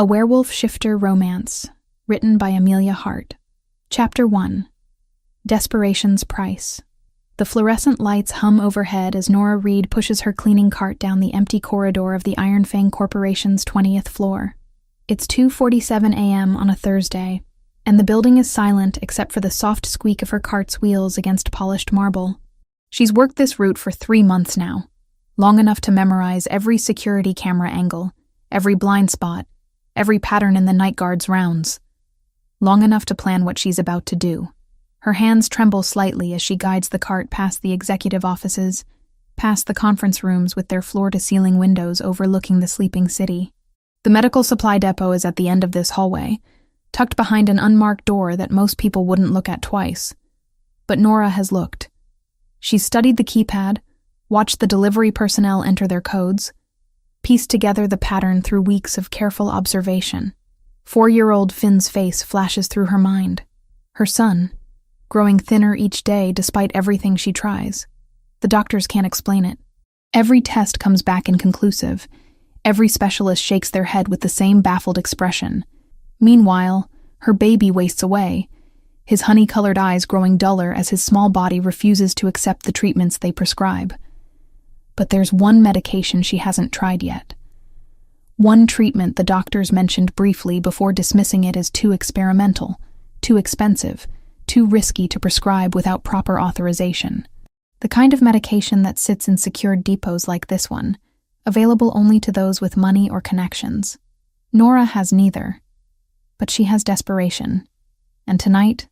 A Werewolf Shifter Romance, written by Amelia Hart. Chapter 1. Desperation's Price. The fluorescent lights hum overhead as Nora Reed pushes her cleaning cart down the empty corridor of the Iron Fang Corporation's 20th floor. It's 2:47 a.m. on a Thursday, and the building is silent except for the soft squeak of her cart's wheels against polished marble. She's worked this route for 3 months now, long enough to memorize every security camera angle, every blind spot, every pattern in the night guard's rounds. Long enough to plan what she's about to do. Her hands tremble slightly as she guides the cart past the executive offices, past the conference rooms with their floor-to-ceiling windows overlooking the sleeping city. The medical supply depot is at the end of this hallway, tucked behind an unmarked door that most people wouldn't look at twice. But Nora has looked. She's studied the keypad, watched the delivery personnel enter their codes, pieced together the pattern through weeks of careful observation. 4-year-old Finn's face flashes through her mind. Her son, growing thinner each day despite everything she tries. The doctors can't explain it. Every test comes back inconclusive. Every specialist shakes their head with the same baffled expression. Meanwhile, her baby wastes away, his honey-colored eyes growing duller as his small body refuses to accept the treatments they prescribe. But there's one medication she hasn't tried yet. One treatment the doctors mentioned briefly before dismissing it as too experimental, too expensive, too risky to prescribe without proper authorization. The kind of medication that sits in secured depots like this one, available only to those with money or connections. Nora has neither. But she has desperation. And tonight,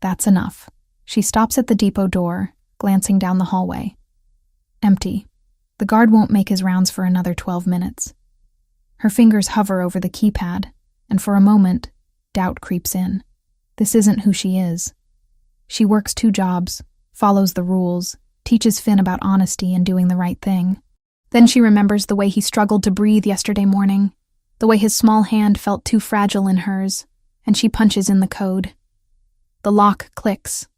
that's enough. She stops at the depot door, glancing down the hallway. Empty. The guard won't make his rounds for another 12 minutes. Her fingers hover over the keypad, and for a moment, doubt creeps in. This isn't who she is. She works 2 jobs, follows the rules, teaches Finn about honesty and doing the right thing. Then she remembers the way he struggled to breathe yesterday morning, the way his small hand felt too fragile in hers, and she punches in the code. The lock clicks.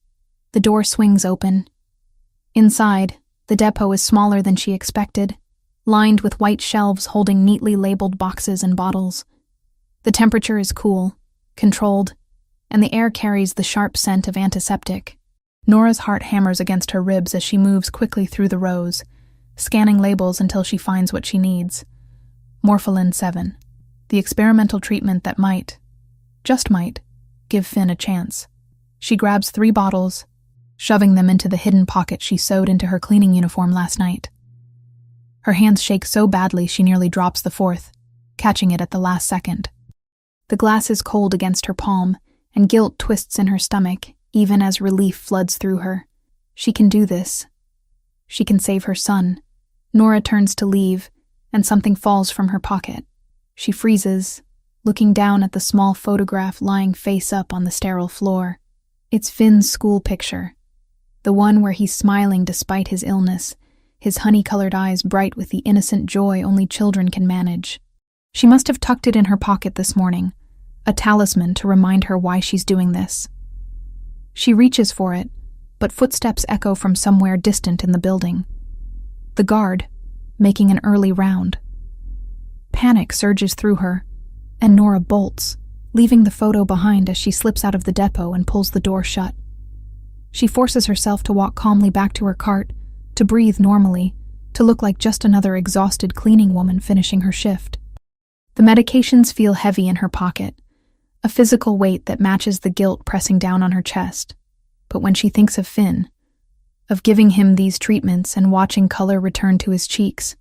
The door swings open. Inside, the depot is smaller than she expected, lined with white shelves holding neatly labeled boxes and bottles. The temperature is cool, controlled, and the air carries the sharp scent of antiseptic. Nora's heart hammers against her ribs as she moves quickly through the rows, scanning labels until she finds what she needs. Morpholin 7, the experimental treatment that might, just might, give Finn a chance. She grabs 3 bottles, shoving them into the hidden pocket she sewed into her cleaning uniform last night. Her hands shake so badly she nearly drops the 4th, catching it at the last second. The glass is cold against her palm, and guilt twists in her stomach, even as relief floods through her. She can do this. She can save her son. Nora turns to leave, and something falls from her pocket. She freezes, looking down at the small photograph lying face up on the sterile floor. It's Finn's school picture. The one where he's smiling despite his illness, his honey-colored eyes bright with the innocent joy only children can manage. She must have tucked it in her pocket this morning, a talisman to remind her why she's doing this. She reaches for it, but footsteps echo from somewhere distant in the building. The guard, making an early round. Panic surges through her, and Nora bolts, leaving the photo behind as she slips out of the depot and pulls the door shut. She forces herself to walk calmly back to her cart, to breathe normally, to look like just another exhausted cleaning woman finishing her shift. The medications feel heavy in her pocket, a physical weight that matches the guilt pressing down on her chest. But when she thinks of Finn, of giving him these treatments and watching color return to his cheeks,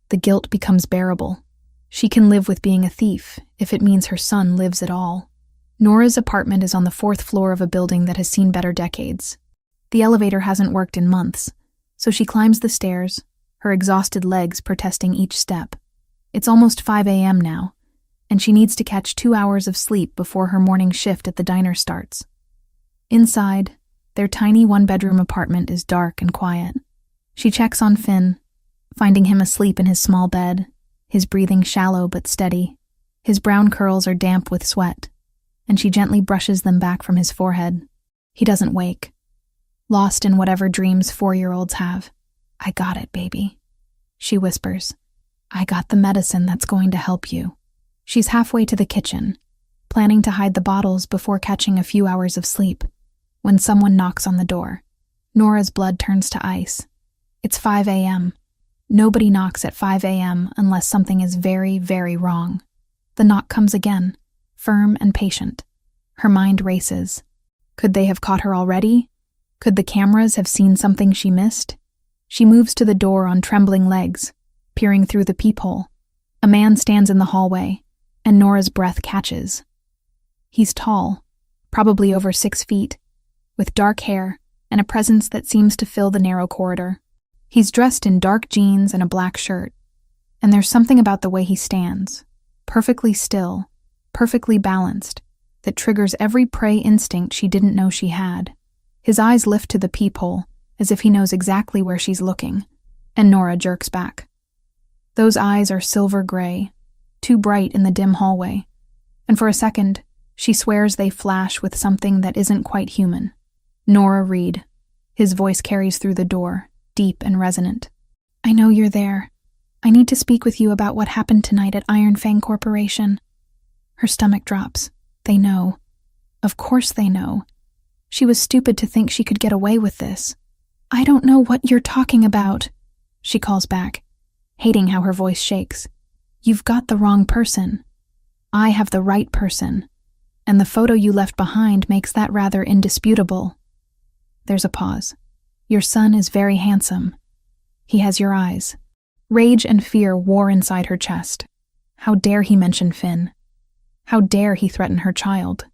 the guilt becomes bearable. She can live with being a thief if it means her son lives at all. Nora's apartment is on the 4th floor of a building that has seen better decades. The elevator hasn't worked in months, so she climbs the stairs, her exhausted legs protesting each step. It's almost 5 a.m. now, and she needs to catch 2 hours of sleep before her morning shift at the diner starts. Inside, their tiny 1-bedroom apartment is dark and quiet. She checks on Finn, finding him asleep in his small bed, his breathing shallow but steady. His brown curls are damp with sweat, and she gently brushes them back from his forehead. He doesn't wake, lost in whatever dreams 4-year-olds have. "I got it, baby," she whispers. "I got the medicine that's going to help you." She's halfway to the kitchen, planning to hide the bottles before catching a few hours of sleep, when someone knocks on the door. Nora's blood turns to ice. It's 5 a.m. Nobody knocks at 5 a.m. unless something is very, very wrong. The knock comes again, firm and patient. Her mind races. Could they have caught her already? Could the cameras have seen something she missed? She moves to the door on trembling legs, peering through the peephole. A man stands in the hallway, and Nora's breath catches. He's tall, probably over 6 feet, with dark hair and a presence that seems to fill the narrow corridor. He's dressed in dark jeans and a black shirt, and there's something about the way he stands, perfectly still, perfectly balanced, that triggers every prey instinct she didn't know she had. His eyes lift to the peephole, as if he knows exactly where she's looking, and Nora jerks back. Those eyes are silver gray, too bright in the dim hallway, and for a second, she swears they flash with something that isn't quite human. Nora Reed. His voice carries through the door, deep and resonant. I know you're there. I need to speak with you about what happened tonight at Iron Fang Corporation. Her stomach drops. They know. Of course they know. She was stupid to think she could get away with this. I don't know what you're talking about, she calls back, hating how her voice shakes. You've got the wrong person. I have the right person, and the photo you left behind makes that rather indisputable. There's a pause. Your son is very handsome. He has your eyes. Rage and fear war inside her chest. How dare he mention Finn? How dare he threaten her child?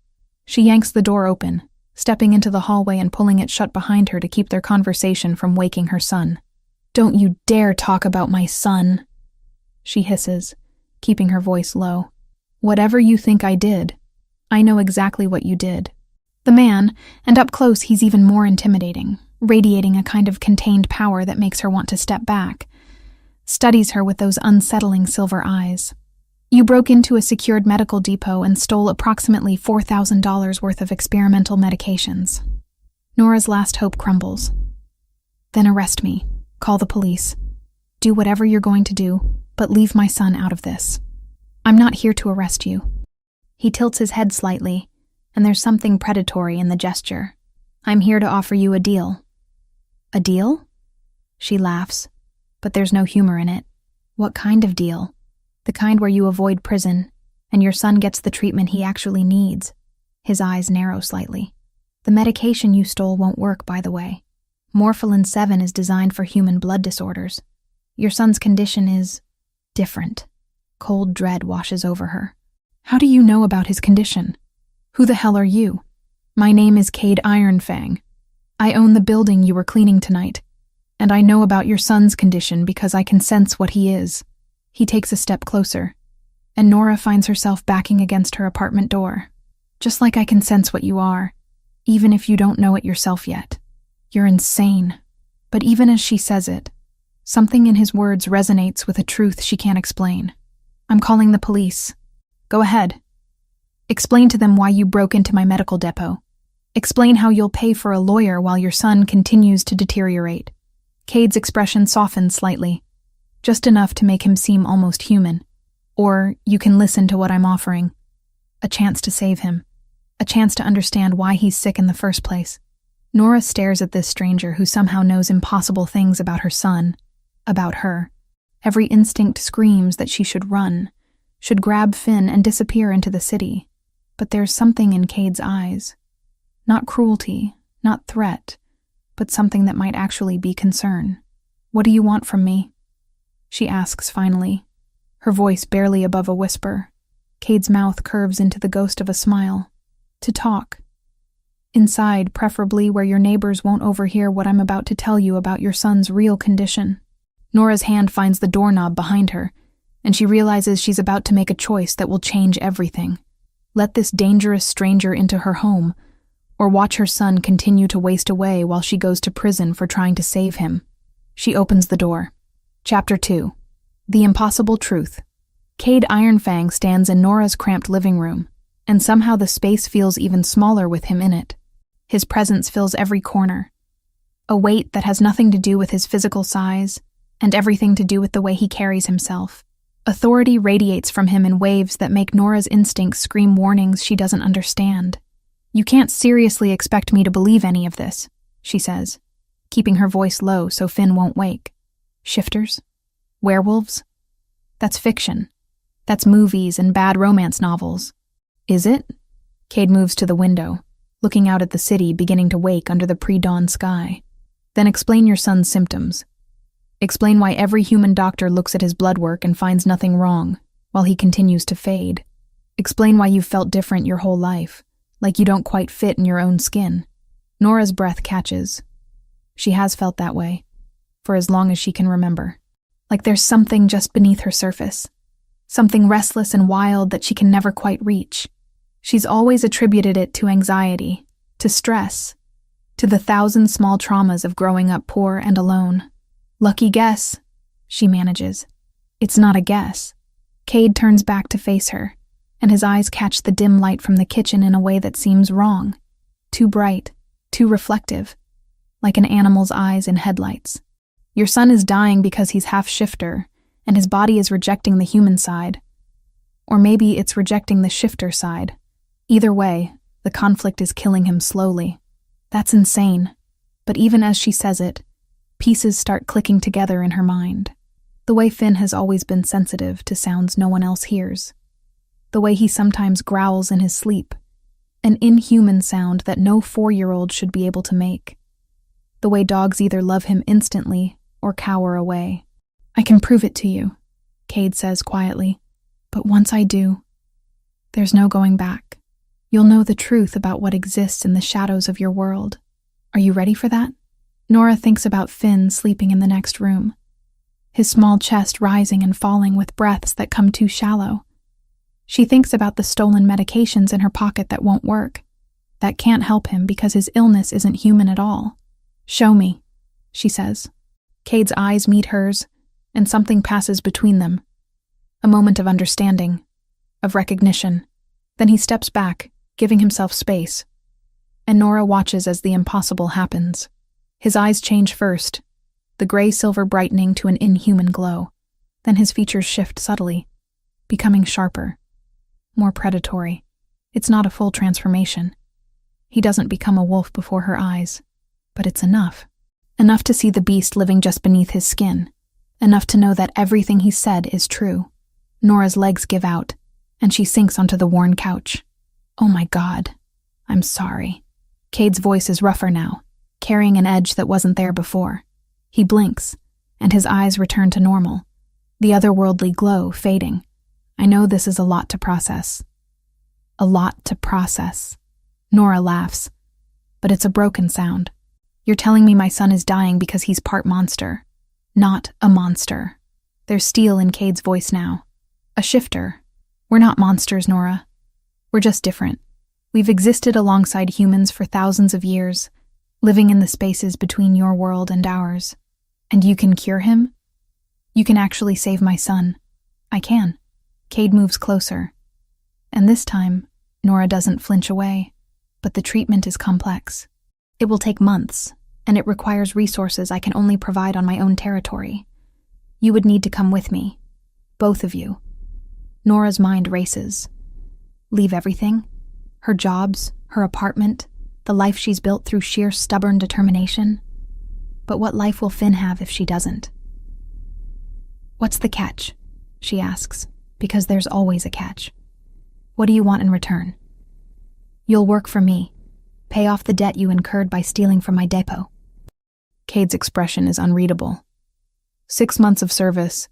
She yanks the door open, stepping into the hallway and pulling it shut behind her to keep their conversation from waking her son. Don't you dare talk about my son, she hisses, keeping her voice low. Whatever you think I did, I know exactly what you did. The man, and up close he's even more intimidating, radiating a kind of contained power that makes her want to step back, studies her with those unsettling silver eyes. You broke into a secured medical depot and stole approximately $4,000 worth of experimental medications. Nora's last hope crumbles. Then arrest me. Call the police. Do whatever you're going to do, but leave my son out of this. I'm not here to arrest you. He tilts his head slightly, and there's something predatory in the gesture. I'm here to offer you a deal. A deal? She laughs, but there's no humor in it. What kind of deal? The kind where you avoid prison, and your son gets the treatment he actually needs. His eyes narrow slightly. The medication you stole won't work, by the way. Morpholin 7 is designed for human blood disorders. Your son's condition is different. Cold dread washes over her. How do you know about his condition? Who the hell are you? My name is Cade Ironfang. I own the building you were cleaning tonight, and I know about your son's condition because I can sense what he is. He takes a step closer, and Nora finds herself backing against her apartment door. Just like I can sense what you are, even if you don't know it yourself yet. You're insane. But even as she says it, something in his words resonates with a truth she can't explain. I'm calling the police. Go ahead. Explain to them why you broke into my medical depot. Explain how you'll pay for a lawyer while your son continues to deteriorate. Cade's expression softens slightly, just enough to make him seem almost human. Or you can listen to what I'm offering. A chance to save him. A chance to understand why he's sick in the first place. Nora stares at this stranger who somehow knows impossible things about her son, about her. Every instinct screams that she should run, should grab Finn and disappear into the city. But there's something in Cade's eyes. Not cruelty, not threat, but something that might actually be concern. What do you want from me? She asks finally, her voice barely above a whisper. Cade's mouth curves into the ghost of a smile. To talk. Inside, preferably where your neighbors won't overhear what I'm about to tell you about your son's real condition. Nora's hand finds the doorknob behind her, and she realizes she's about to make a choice that will change everything. Let this dangerous stranger into her home, or watch her son continue to waste away while she goes to prison for trying to save him. She opens the door. Chapter 2. The Impossible Truth. Cade Ironfang stands in Nora's cramped living room, and somehow the space feels even smaller with him in it. His presence fills every corner. A weight that has nothing to do with his physical size, and everything to do with the way he carries himself. Authority radiates from him in waves that make Nora's instincts scream warnings she doesn't understand. "You can't seriously expect me to believe any of this," she says, keeping her voice low so Finn won't wake. "Shifters? Werewolves? That's fiction. That's movies and bad romance novels." "Is it?" Cade moves to the window, looking out at the city beginning to wake under the pre-dawn sky. "Then explain your son's symptoms. Explain why every human doctor looks at his blood work and finds nothing wrong, while he continues to fade. Explain why you've felt different your whole life, like you don't quite fit in your own skin." Nora's breath catches. She has felt that way, for as long as she can remember. Like there's something just beneath her surface. Something restless and wild that she can never quite reach. She's always attributed it to anxiety, to stress, to the 1,000 small traumas of growing up poor and alone. "Lucky guess," she manages. It's not a guess. Cade turns back to face her, and his eyes catch the dim light from the kitchen in a way that seems wrong. Too bright, too reflective, like an animal's eyes in headlights. "Your son is dying because he's half shifter, and his body is rejecting the human side. Or maybe it's rejecting the shifter side. Either way, the conflict is killing him slowly." That's insane. But even as she says it, pieces start clicking together in her mind. The way Finn has always been sensitive to sounds no one else hears. The way he sometimes growls in his sleep, an inhuman sound that no 4-year-old should be able to make. The way dogs either love him instantly or cower away. "I can prove it to you," Cade says quietly. "But once I do, there's no going back. You'll know the truth about what exists in the shadows of your world. Are you ready for that?" Nora thinks about Finn sleeping in the next room, his small chest rising and falling with breaths that come too shallow. She thinks about the stolen medications in her pocket that won't work, that can't help him because his illness isn't human at all. "Show me," she says. Cade's eyes meet hers, and something passes between them. A moment of understanding, of recognition. Then he steps back, giving himself space, and Nora watches as the impossible happens. His eyes change first, the gray-silver brightening to an inhuman glow. Then his features shift subtly, becoming sharper, more predatory. It's not a full transformation. He doesn't become a wolf before her eyes, but it's enough. Enough to see the beast living just beneath his skin. Enough to know that everything he said is true. Nora's legs give out, and she sinks onto the worn couch. "Oh my God, I'm sorry." Cade's voice is rougher now, carrying an edge that wasn't there before. He blinks, and his eyes return to normal, the otherworldly glow fading. "I know this is a lot to process." "A lot to process." Nora laughs, but it's a broken sound. "You're telling me my son is dying because he's part monster. Not a monster." There's steel in Cade's voice now. "A shifter. We're not monsters, Nora. We're just different. We've existed alongside humans for thousands of years, living in the spaces between your world and ours. And you can cure him? You can actually save my son." "I can." Cade moves closer. And this time, Nora doesn't flinch away. But the treatment is complex. It will take months, and it requires resources I can only provide on my own territory. You would need to come with me. Both of you. Nora's mind races. Leave everything? Her jobs, her apartment, the life she's built through sheer stubborn determination? But what life will Finn have if she doesn't? "What's the catch?" she asks, because there's always a catch. "What do you want in return?" "You'll work for me. Pay off the debt you incurred by stealing from my depot." Cade's expression is unreadable. 6 months of service,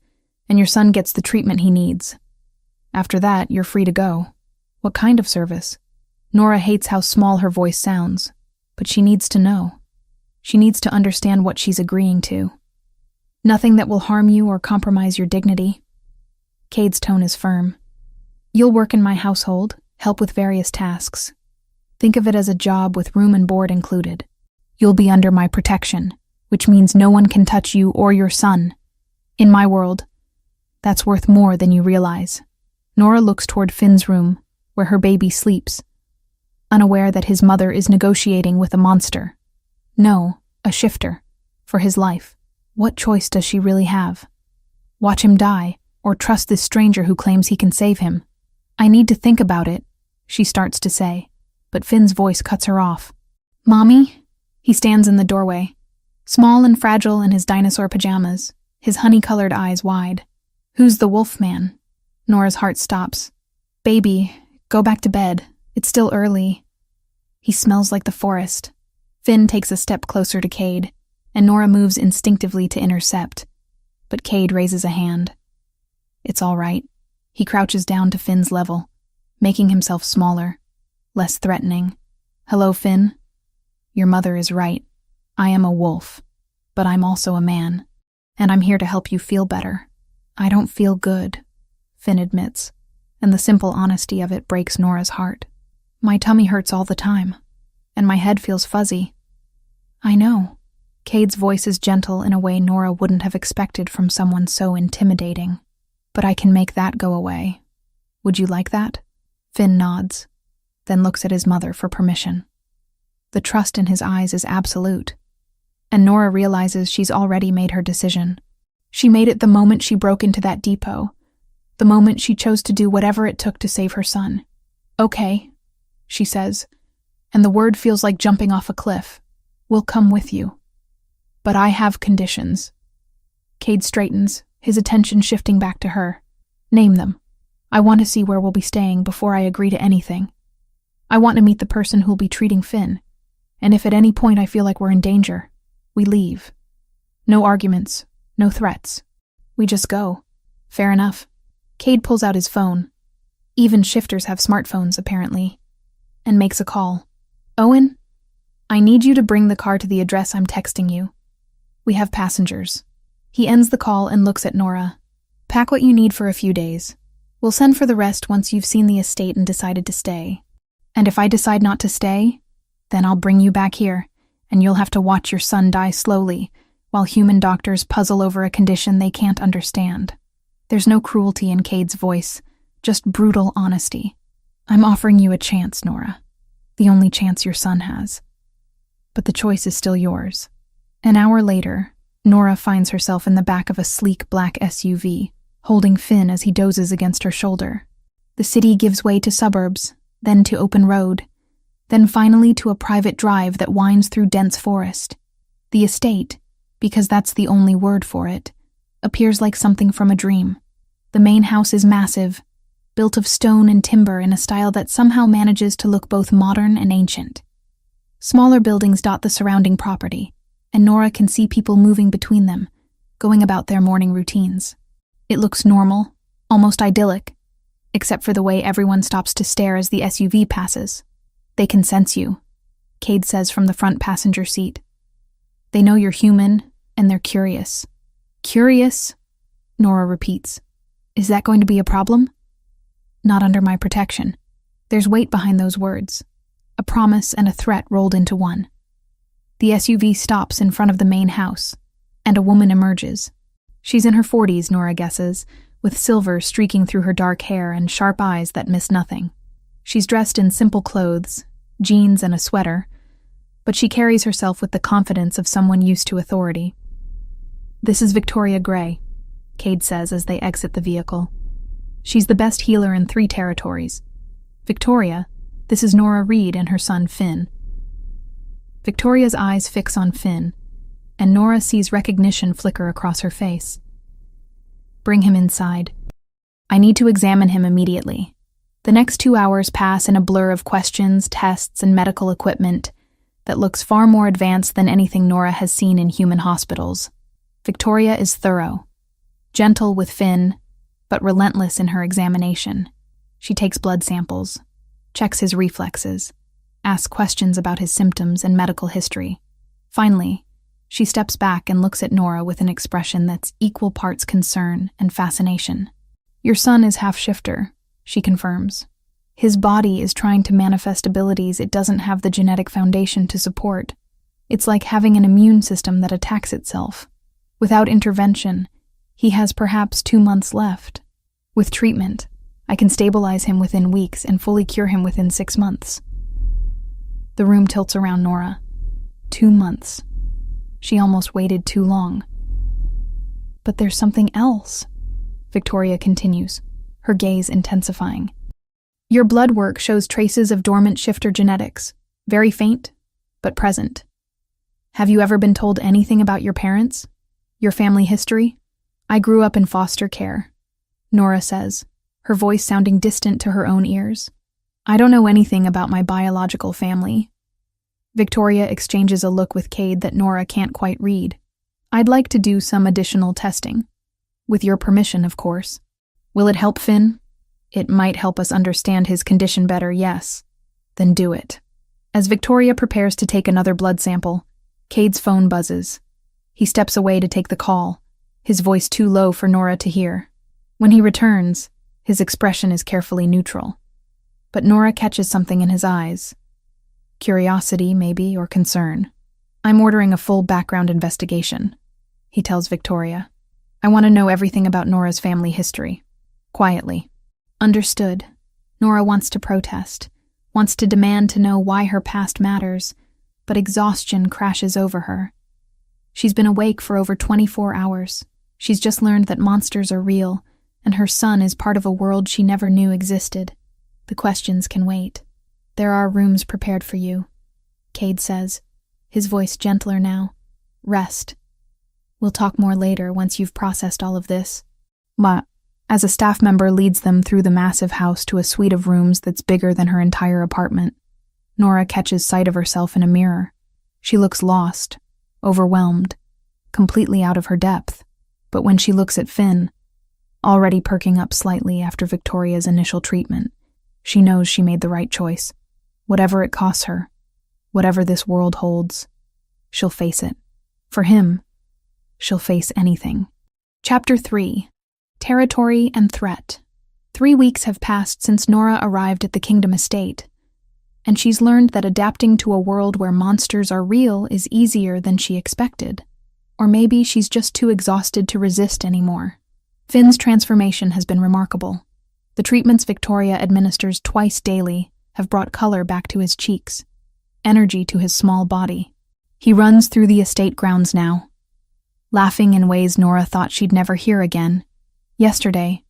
and your son gets the treatment he needs. After that, you're free to go. What kind of service? Nora hates how small her voice sounds, but she needs to know. She needs to understand what she's agreeing to. "Nothing that will harm you or compromise your dignity." Cade's tone is firm. "You'll work in my household, help with various tasks. Think of it as a job with room and board included. You'll be under my protection, which means no one can touch you or your son. In my world, that's worth more than you realize." Nora looks toward Finn's room, where her baby sleeps, unaware that his mother is negotiating with a monster. No, a shifter, for his life. What choice does she really have? Watch him die, or trust this stranger who claims he can save him. I need to think about it, she starts to say, but Finn's voice cuts her off. Mommy? He stands in the doorway, small and fragile in his dinosaur pajamas, his honey-colored eyes wide. Who's the wolf man? Nora's heart stops. Baby, go back to bed. It's still early. He smells like the forest. Finn takes a step closer to Cade, and Nora moves instinctively to intercept. But Cade raises a hand. It's all right. He crouches down to Finn's level, making himself smaller, less threatening. Hello, Finn. Your mother is right. I am a wolf, but I'm also a man, and I'm here to help you feel better. I don't feel good, Finn admits, and the simple honesty of it breaks Nora's heart. My tummy hurts all the time, and my head feels fuzzy. I know. Cade's voice is gentle in a way Nora wouldn't have expected from someone so intimidating. But I can make that go away. Would you like that? Finn nods, then looks at his mother for permission. The trust in his eyes is absolute, and Nora realizes she's already made her decision. She made it the moment she broke into that depot, the moment she chose to do whatever it took to save her son. Okay, she says, and the word feels like jumping off a cliff. We'll come with you. But I have conditions. Cade straightens, his attention shifting back to her. Name them. I want to see where we'll be staying before I agree to anything. I want to meet the person who'll be treating Finn, and if at any point I feel like we're in danger, we leave. No arguments, no threats. We just go. Fair enough. Cade pulls out his phone. Even shifters have smartphones, apparently, and makes a call. Owen? I need you to bring the car to the address I'm texting you. We have passengers. He ends the call and looks at Nora. Pack what you need for a few days. We'll send for the rest once you've seen the estate and decided to stay. And if I decide not to stay, then I'll bring you back here, and you'll have to watch your son die slowly, while human doctors puzzle over a condition they can't understand. There's no cruelty in Cade's voice, just brutal honesty. I'm offering you a chance, Nora. The only chance your son has. But the choice is still yours. An hour later, Nora finds herself in the back of a sleek black SUV, holding Finn as he dozes against her shoulder. The city gives way to suburbs, then to open road, then finally to a private drive that winds through dense forest. The estate, because that's the only word for it, appears like something from a dream. The main house is massive, built of stone and timber in a style that somehow manages to look both modern and ancient. Smaller buildings dot the surrounding property, and Nora can see people moving between them, going about their morning routines. It looks normal, almost idyllic, except for the way everyone stops to stare as the SUV passes. They can sense you, Cade says from the front passenger seat. They know you're human, and they're curious. Curious? Nora repeats. Is that going to be a problem? Not under my protection. There's weight behind those words. A promise and a threat rolled into one. The SUV stops in front of the main house, and a woman emerges. She's in her 40s, Nora guesses, with silver streaking through her dark hair and sharp eyes that miss nothing. She's dressed in simple clothes, jeans and a sweater, but she carries herself with the confidence of someone used to authority. This is Victoria Gray, Cade says as they exit the vehicle. She's the best healer in 3 territories. Victoria, this is Nora Reed and her son Finn. Victoria's eyes fix on Finn, and Nora sees recognition flicker across her face. Bring him inside. I need to examine him immediately. The next 2 hours pass in a blur of questions, tests, and medical equipment that looks far more advanced than anything Nora has seen in human hospitals. Victoria is thorough, gentle with Finn, but relentless in her examination. She takes blood samples, checks his reflexes, asks questions about his symptoms and medical history. Finally, she steps back and looks at Nora with an expression that's equal parts concern and fascination. Your son is half shifter, she confirms. His body is trying to manifest abilities it doesn't have the genetic foundation to support. It's like having an immune system that attacks itself. Without intervention, he has perhaps 2 months left. With treatment, I can stabilize him within weeks and fully cure him within 6 months. The room tilts around Nora. 2 months. She almost waited too long. But there's something else. Victoria continues, her gaze intensifying. Your blood work shows traces of dormant shifter genetics, very faint, but present. Have you ever been told anything about your parents? Your family history? I grew up in foster care, Nora says, her voice sounding distant to her own ears. I don't know anything about my biological family. Victoria exchanges a look with Cade that Nora can't quite read. I'd like to do some additional testing. With your permission, of course. Will it help Finn? It might help us understand his condition better, yes. Then do it. As Victoria prepares to take another blood sample, Cade's phone buzzes. He steps away to take the call, his voice too low for Nora to hear. When he returns, his expression is carefully neutral. But Nora catches something in his eyes. Curiosity, maybe, or concern. I'm ordering a full background investigation, he tells Victoria. I want to know everything about Nora's family history. Quietly. Understood. Nora wants to protest, wants to demand to know why her past matters, but exhaustion crashes over her. She's been awake for over 24 hours. She's just learned that monsters are real, and her son is part of a world she never knew existed. The questions can wait. There are rooms prepared for you, Cade says, his voice gentler now. Rest. We'll talk more later once you've processed all of this. As a staff member leads them through the massive house to a suite of rooms that's bigger than her entire apartment, Nora catches sight of herself in a mirror. She looks lost, overwhelmed, completely out of her depth. But when she looks at Finn, already perking up slightly after Victoria's initial treatment, she knows she made the right choice. Whatever it costs her, whatever this world holds, she'll face it. For him, she'll face anything. Chapter 3. Territory and Threat. 3 weeks have passed since Nora arrived at the Kingdom Estate, and she's learned that adapting to a world where monsters are real is easier than she expected. Or maybe she's just too exhausted to resist anymore. Finn's transformation has been remarkable. The treatments Victoria administers twice daily have brought color back to his cheeks, energy to his small body. He runs through the estate grounds now, laughing in ways Nora thought she'd never hear again. Yesterday,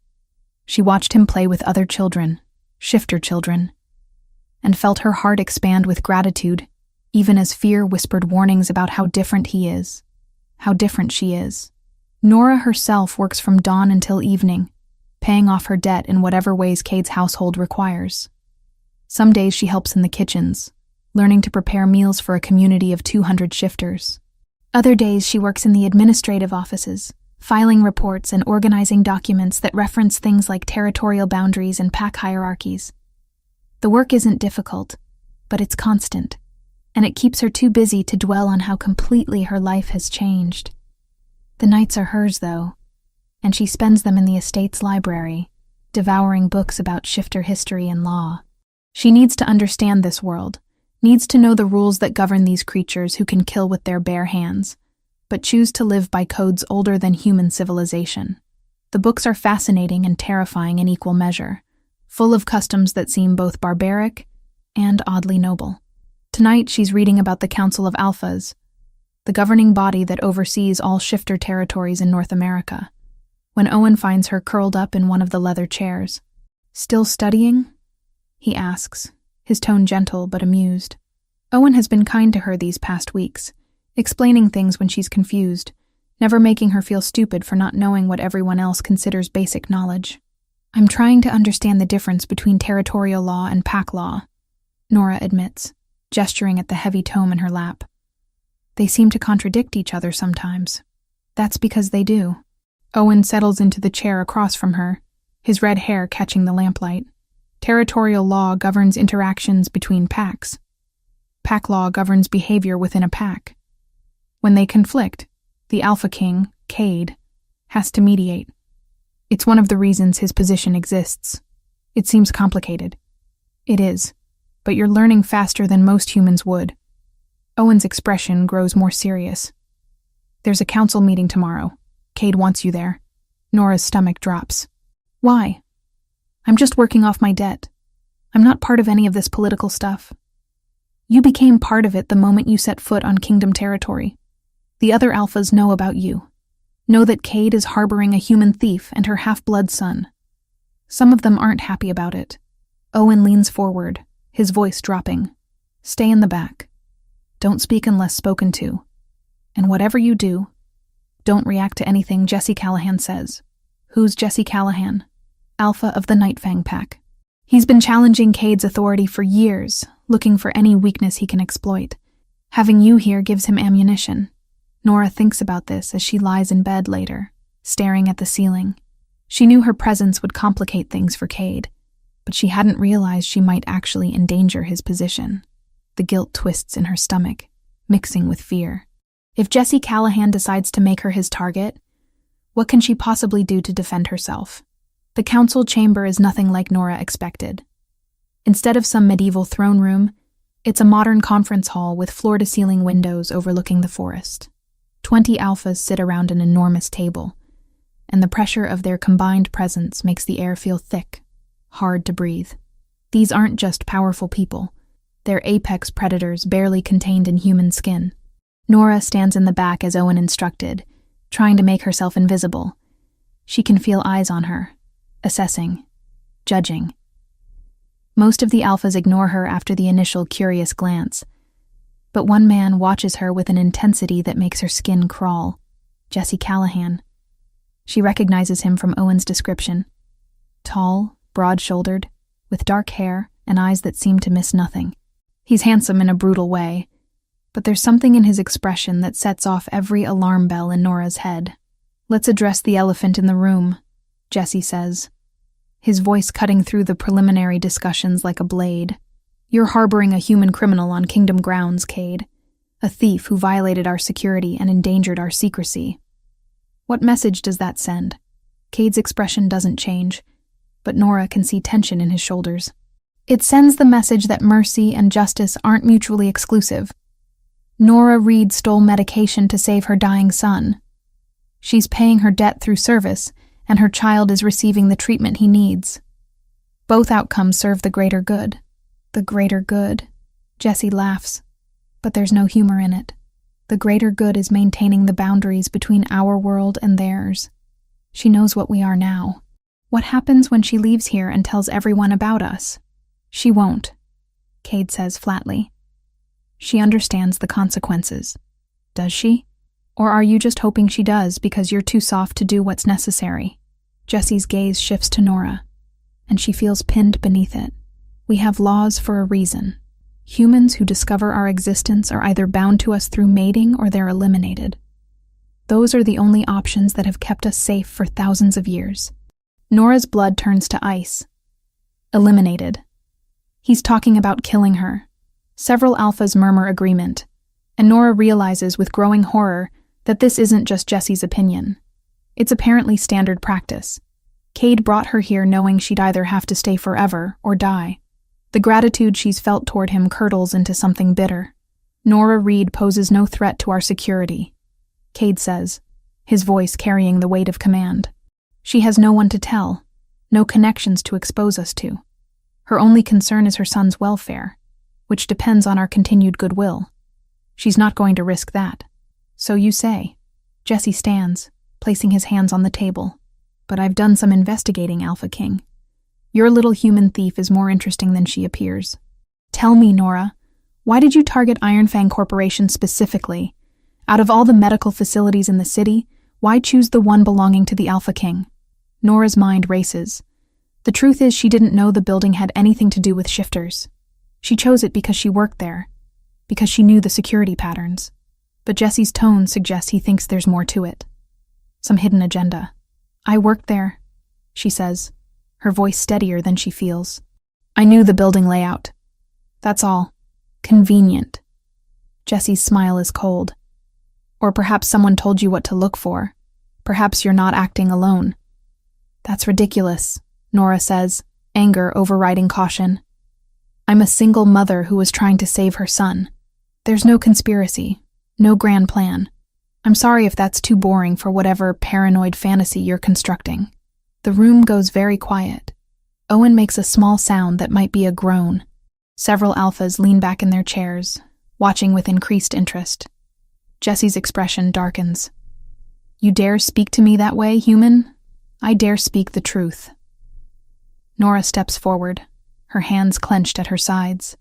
she watched him play with other children, shifter children, and felt her heart expand with gratitude, even as fear whispered warnings about how different he is, how different she is. Nora herself works from dawn until evening, paying off her debt in whatever ways Cade's household requires. Some days she helps in the kitchens, learning to prepare meals for a community of 200 shifters. Other days she works in the administrative offices, filing reports and organizing documents that reference things like territorial boundaries and pack hierarchies. The work isn't difficult, but it's constant, and it keeps her too busy to dwell on how completely her life has changed. The nights are hers, though, and she spends them in the estate's library, devouring books about shifter history and law. She needs to understand this world, needs to know the rules that govern these creatures who can kill with their bare hands, but choose to live by codes older than human civilization. The books are fascinating and terrifying in equal measure, full of customs that seem both barbaric and oddly noble. Tonight she's reading about the Council of Alphas, the governing body that oversees all shifter territories in North America, when Owen finds her curled up in one of the leather chairs. Still studying? He asks, his tone gentle but amused. Owen has been kind to her these past weeks, explaining things when she's confused, never making her feel stupid for not knowing what everyone else considers basic knowledge. I'm trying to understand the difference between territorial law and pack law, Nora admits, gesturing at the heavy tome in her lap. They seem to contradict each other sometimes. That's because they do. Owen settles into the chair across from her, his red hair catching the lamplight. Territorial law governs interactions between packs. Pack law governs behavior within a pack. When they conflict, the Alpha King, Cade, has to mediate. It's one of the reasons his position exists. It seems complicated. It is, but you're learning faster than most humans would. Owen's expression grows more serious. There's a council meeting tomorrow. Cade wants you there. Nora's stomach drops. Why? I'm just working off my debt. I'm not part of any of this political stuff. You became part of it the moment you set foot on Kingdom territory. The other alphas know about you. Know that Cade is harboring a human thief and her half-blood son. Some of them aren't happy about it. Owen leans forward, his voice dropping. Stay in the back. Don't speak unless spoken to. And whatever you do, don't react to anything Jesse Callahan says. Who's Jesse Callahan? Alpha of the Nightfang Pack. He's been challenging Cade's authority for years, looking for any weakness he can exploit. Having you here gives him ammunition. Nora thinks about this as she lies in bed later, staring at the ceiling. She knew her presence would complicate things for Cade, but she hadn't realized she might actually endanger his position. The guilt twists in her stomach, mixing with fear. If Jesse Callahan decides to make her his target, what can she possibly do to defend herself? The council chamber is nothing like Nora expected. Instead of some medieval throne room, it's a modern conference hall with floor-to-ceiling windows overlooking the forest. 20 alphas sit around an enormous table, and the pressure of their combined presence makes the air feel thick, hard to breathe. These aren't just powerful people. They're apex predators barely contained in human skin. Nora stands in the back as Owen instructed, trying to make herself invisible. She can feel eyes on her, assessing, judging. Most of the alphas ignore her after the initial curious glance, but one man watches her with an intensity that makes her skin crawl. Jesse Callahan. She recognizes him from Owen's description. Tall, broad-shouldered, with dark hair and eyes that seem to miss nothing. He's handsome in a brutal way, but there's something in his expression that sets off every alarm bell in Nora's head. Let's address the elephant in the room, Jesse says, his voice cutting through the preliminary discussions like a blade. You're harboring a human criminal on Kingdom grounds, Cade. A thief who violated our security and endangered our secrecy. What message does that send? Cade's expression doesn't change, but Nora can see tension in his shoulders. It sends the message that mercy and justice aren't mutually exclusive. Nora Reed stole medication to save her dying son. She's paying her debt through service, and her child is receiving the treatment he needs. Both outcomes serve the greater good. The greater good. Jesse laughs, but there's no humor in it. The greater good is maintaining the boundaries between our world and theirs. She knows what we are now. What happens when she leaves here and tells everyone about us? She won't, Cade says flatly. She understands the consequences. Does she? Or are you just hoping she does because you're too soft to do what's necessary? Jesse's gaze shifts to Nora, and she feels pinned beneath it. We have laws for a reason. Humans who discover our existence are either bound to us through mating or they're eliminated. Those are the only options that have kept us safe for thousands of years. Nora's blood turns to ice. Eliminated. He's talking about killing her. Several alphas murmur agreement, and Nora realizes with growing horror that this isn't just Jesse's opinion. It's apparently standard practice. Cade brought her here knowing she'd either have to stay forever or die. The gratitude she's felt toward him curdles into something bitter. Nora Reed poses no threat to our security, Cade says, his voice carrying the weight of command. She has no one to tell, no connections to expose us to. Her only concern is her son's welfare, which depends on our continued goodwill. She's not going to risk that. So you say. Jesse stands, placing his hands on the table. But I've done some investigating, Alpha King. Your little human thief is more interesting than she appears. Tell me, Nora, why did you target Ironfang Corporation specifically? Out of all the medical facilities in the city, why choose the one belonging to the Alpha King? Nora's mind races. The truth is she didn't know the building had anything to do with shifters. She chose it because she worked there, because she knew the security patterns. But Jesse's tone suggests he thinks there's more to it. Some hidden agenda. I worked there, she says, her voice steadier than she feels. I knew the building layout. That's all. Convenient. Jesse's smile is cold. Or perhaps someone told you what to look for. Perhaps you're not acting alone. That's ridiculous, Nora says, anger overriding caution. I'm a single mother who was trying to save her son. There's no conspiracy, no grand plan. I'm sorry if that's too boring for whatever paranoid fantasy you're constructing. The room goes very quiet. Owen makes a small sound that might be a groan. Several alphas lean back in their chairs, watching with increased interest. Jesse's expression darkens. You dare speak to me that way, human? I dare speak the truth. Nora steps forward, her hands clenched at her sides.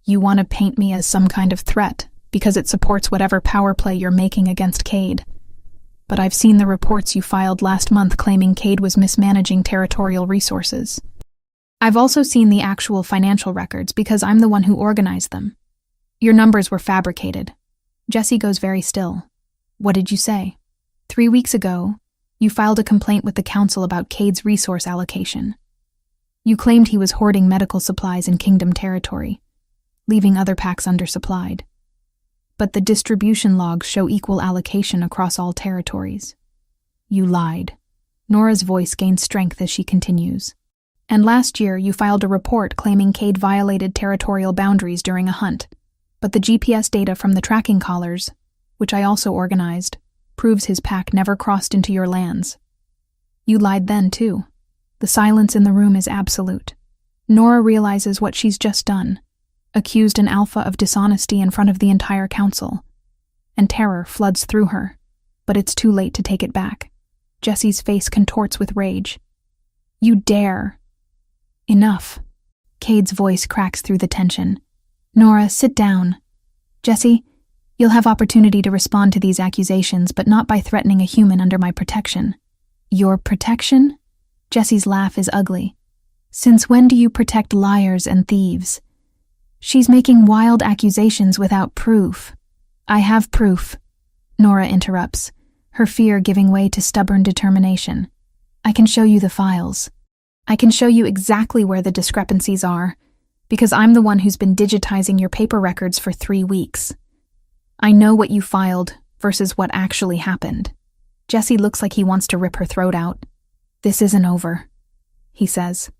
You want to paint me as some kind of threat because it supports whatever power play you're making against Cade. But I've seen the reports you filed last month claiming Cade was mismanaging territorial resources. I've also seen the actual financial records because I'm the one who organized them. Your numbers were fabricated. Jesse goes very still. What did you say? 3 weeks ago, you filed a complaint with the council about Cade's resource allocation. You claimed he was hoarding medical supplies in Kingdom territory, leaving other packs undersupplied. But the distribution logs show equal allocation across all territories. You lied. Nora's voice gains strength as she continues. And last year, you filed a report claiming Cade violated territorial boundaries during a hunt. But the GPS data from the tracking collars, which I also organized, proves his pack never crossed into your lands. You lied then, too. The silence in the room is absolute. Nora realizes what she's just done, accused an alpha of dishonesty in front of the entire council, and terror floods through her, but it's too late to take it back. Jesse's face contorts with rage. You dare. Enough. Cade's voice cracks through the tension. Nora, sit down. Jesse, you'll have opportunity to respond to these accusations, but not by threatening a human under my protection. Your protection? Jesse's laugh is ugly. Since when do you protect liars and thieves? She's making wild accusations without proof. I have proof, Nora interrupts, her fear giving way to stubborn determination. I can show you the files. I can show you exactly where the discrepancies are, because I'm the one who's been digitizing your paper records for 3 weeks. I know what you filed versus what actually happened. Jesse looks like he wants to rip her throat out. This isn't over, he says,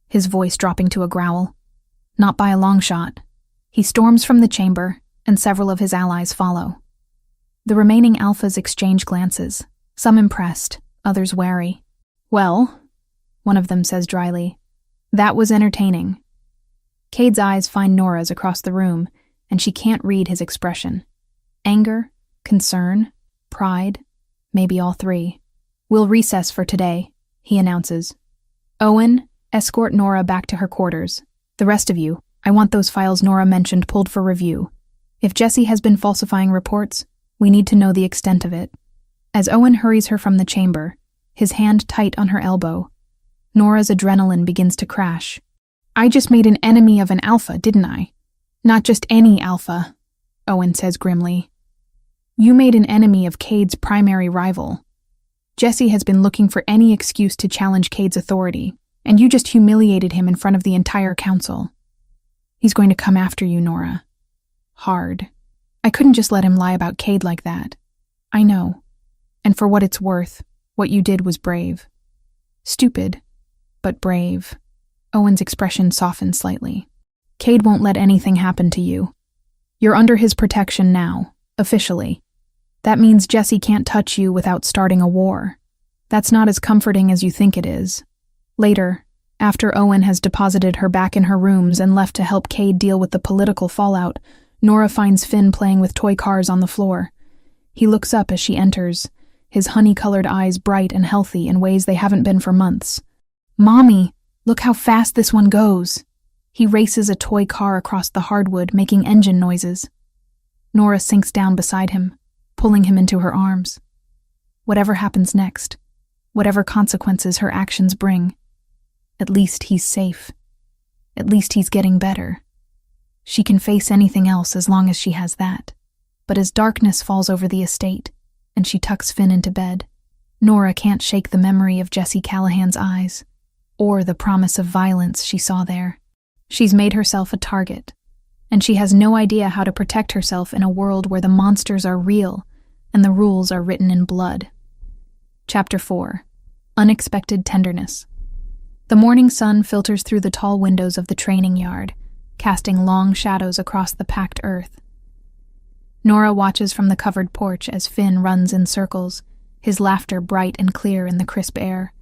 his voice dropping to a growl. Not by a long shot. He storms from the chamber, and several of his allies follow. The remaining alphas exchange glances, some impressed, others wary. Well, one of them says dryly, that was entertaining. Cade's eyes find Nora's across the room, and she can't read his expression. Anger, concern, pride, maybe all three. We'll recess for today, he announces. Owen, escort Nora back to her quarters. The rest of you, I want those files Nora mentioned pulled for review. If Jesse has been falsifying reports, we need to know the extent of it. As Owen hurries her from the chamber, his hand tight on her elbow, Nora's adrenaline begins to crash. I just made an enemy of an alpha, didn't I? Not just any alpha, Owen says grimly. You made an enemy of Cade's primary rival. Jesse has been looking for any excuse to challenge Cade's authority, and you just humiliated him in front of the entire council. He's going to come after you, Nora. Hard. I couldn't just let him lie about Cade like that. I know. And for what it's worth, what you did was brave. Stupid, but brave. Owen's expression softened slightly. Cade won't let anything happen to you. You're under his protection now, officially. That means Jesse can't touch you without starting a war. That's not as comforting as you think it is. Later, after Owen has deposited her back in her rooms and left to help Cade deal with the political fallout, Nora finds Finn playing with toy cars on the floor. He looks up as she enters, his honey-colored eyes bright and healthy in ways they haven't been for months. Mommy, look how fast this one goes. He races a toy car across the hardwood, making engine noises. Nora sinks down beside him, pulling him into her arms. Whatever happens next, whatever consequences her actions bring, at least he's safe. At least he's getting better. She can face anything else as long as she has that. But as darkness falls over the estate, and she tucks Finn into bed, Nora can't shake the memory of Jesse Callahan's eyes, or the promise of violence she saw there. She's made herself a target, and she has no idea how to protect herself in a world where the monsters are real and the rules are written in blood. Chapter 4. Unexpected Tenderness. The morning sun filters through the tall windows of the training yard, casting long shadows across the packed earth. Nora watches from the covered porch as Finn runs in circles, his laughter bright and clear in the crisp air.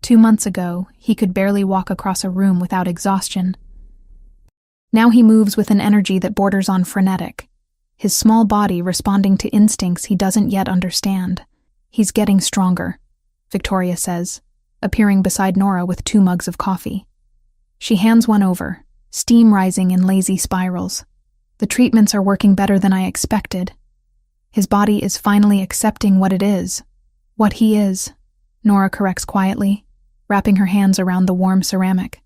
2 months ago, he could barely walk across a room without exhaustion. Now he moves with an energy that borders on frenetic, his small body responding to instincts he doesn't yet understand. He's getting stronger, Victoria says, appearing beside Nora with 2 mugs of coffee. She hands one over, steam rising in lazy spirals. The treatments are working better than I expected. His body is finally accepting what it is. What he is, Nora corrects quietly, wrapping her hands around the warm ceramic.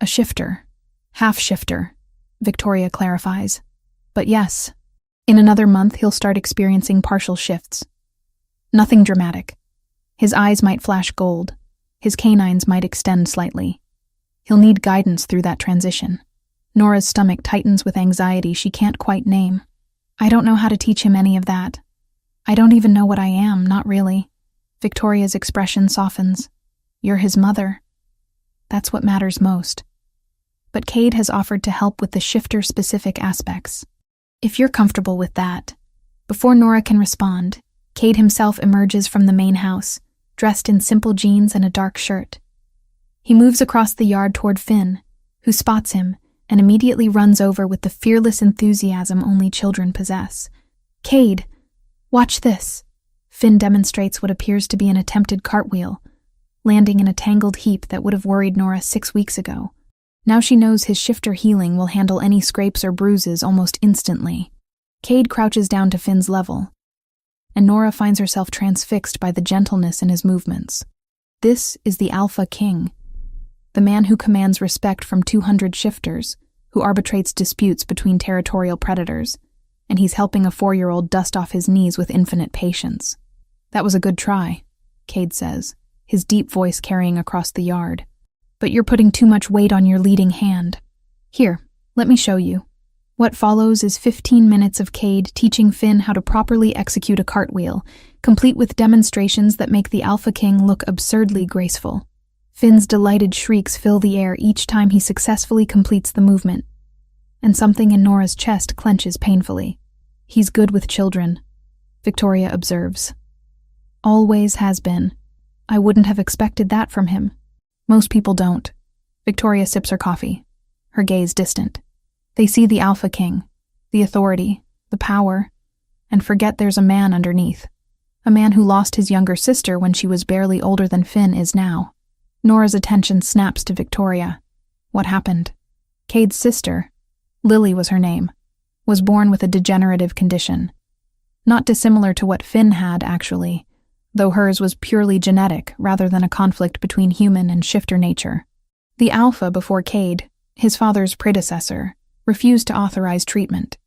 A shifter. Half shifter, Victoria clarifies. But yes, in another month he'll start experiencing partial shifts. Nothing dramatic. His eyes might flash gold. His canines might extend slightly. He'll need guidance through that transition. Nora's stomach tightens with anxiety she can't quite name. I don't know how to teach him any of that. I don't even know what I am, not really. Victoria's expression softens. You're his mother. That's what matters most. But Cade has offered to help with the shifter-specific aspects. If you're comfortable with that. Before Nora can respond, Cade himself emerges from the main house, dressed in simple jeans and a dark shirt. He moves across the yard toward Finn, who spots him and immediately runs over with the fearless enthusiasm only children possess. Cade, watch this. Finn demonstrates what appears to be an attempted cartwheel, landing in a tangled heap that would have worried Nora 6 weeks ago. Now she knows his shifter healing will handle any scrapes or bruises almost instantly. Cade crouches down to Finn's level, and Nora finds herself transfixed by the gentleness in his movements. This is the Alpha King, the man who commands respect from 200 shifters, who arbitrates disputes between territorial predators, and he's helping a 4-year-old dust off his knees with infinite patience. That was a good try, Cade says, his deep voice carrying across the yard. But you're putting too much weight on your leading hand. Here, let me show you. What follows is 15 minutes of Cade teaching Finn how to properly execute a cartwheel, complete with demonstrations that make the Alpha King look absurdly graceful. Finn's delighted shrieks fill the air each time he successfully completes the movement, and something in Nora's chest clenches painfully. He's good with children, Victoria observes. Always has been. I wouldn't have expected that from him. Most people don't. Victoria sips her coffee, her gaze distant. They see the Alpha King, the authority, the power, and forget there's a man underneath. A man who lost his younger sister when she was barely older than Finn is now. Nora's attention snaps to Victoria. What happened? Cade's sister, Lily was her name, was born with a degenerative condition. Not dissimilar to what Finn had, actually, though hers was purely genetic rather than a conflict between human and shifter nature. The Alpha before Cade, his father's predecessor, refused to authorize treatment.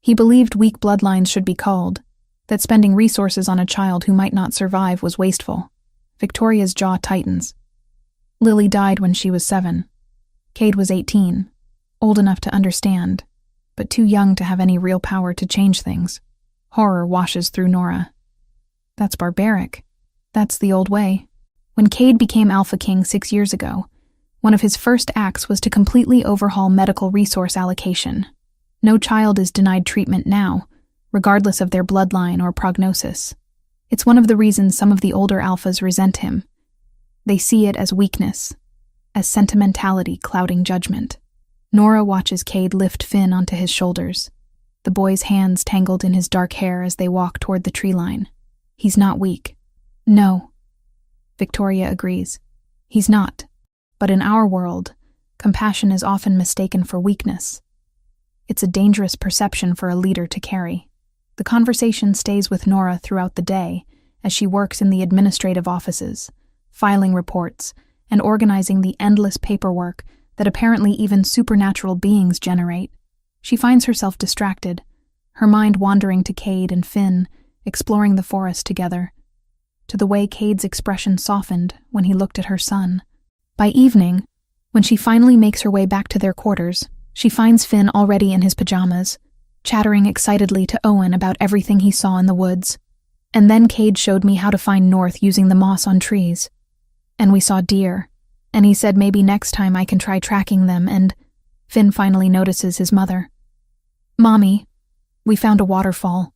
He believed weak bloodlines should be culled, that spending resources on a child who might not survive was wasteful. Victoria's jaw tightens. Lily died when she was 7. Cade was 18, old enough to understand, but too young to have any real power to change things. Horror washes through Nora. That's barbaric. That's the old way. When Cade became Alpha King 6 years ago, one of his first acts was to completely overhaul medical resource allocation. No child is denied treatment now, regardless of their bloodline or prognosis. It's one of the reasons some of the older alphas resent him. They see it as weakness, as sentimentality clouding judgment. Nora watches Cade lift Finn onto his shoulders, the boy's hands tangled in his dark hair as they walk toward the tree line. He's not weak. No. Victoria agrees. He's not. But in our world, compassion is often mistaken for weakness. It's a dangerous perception for a leader to carry. The conversation stays with Nora throughout the day as she works in the administrative offices, filing reports, and organizing the endless paperwork that apparently even supernatural beings generate. She finds herself distracted, her mind wandering to Cade and Finn, exploring the forest together, to the way Cade's expression softened when he looked at her son. By evening, when she finally makes her way back to their quarters, she finds Finn already in his pajamas, chattering excitedly to Owen about everything he saw in the woods. And then Cade showed me how to find North using the moss on trees. And we saw deer, and he said maybe next time I can try tracking them, and Finn finally notices his mother. Mommy, we found a waterfall.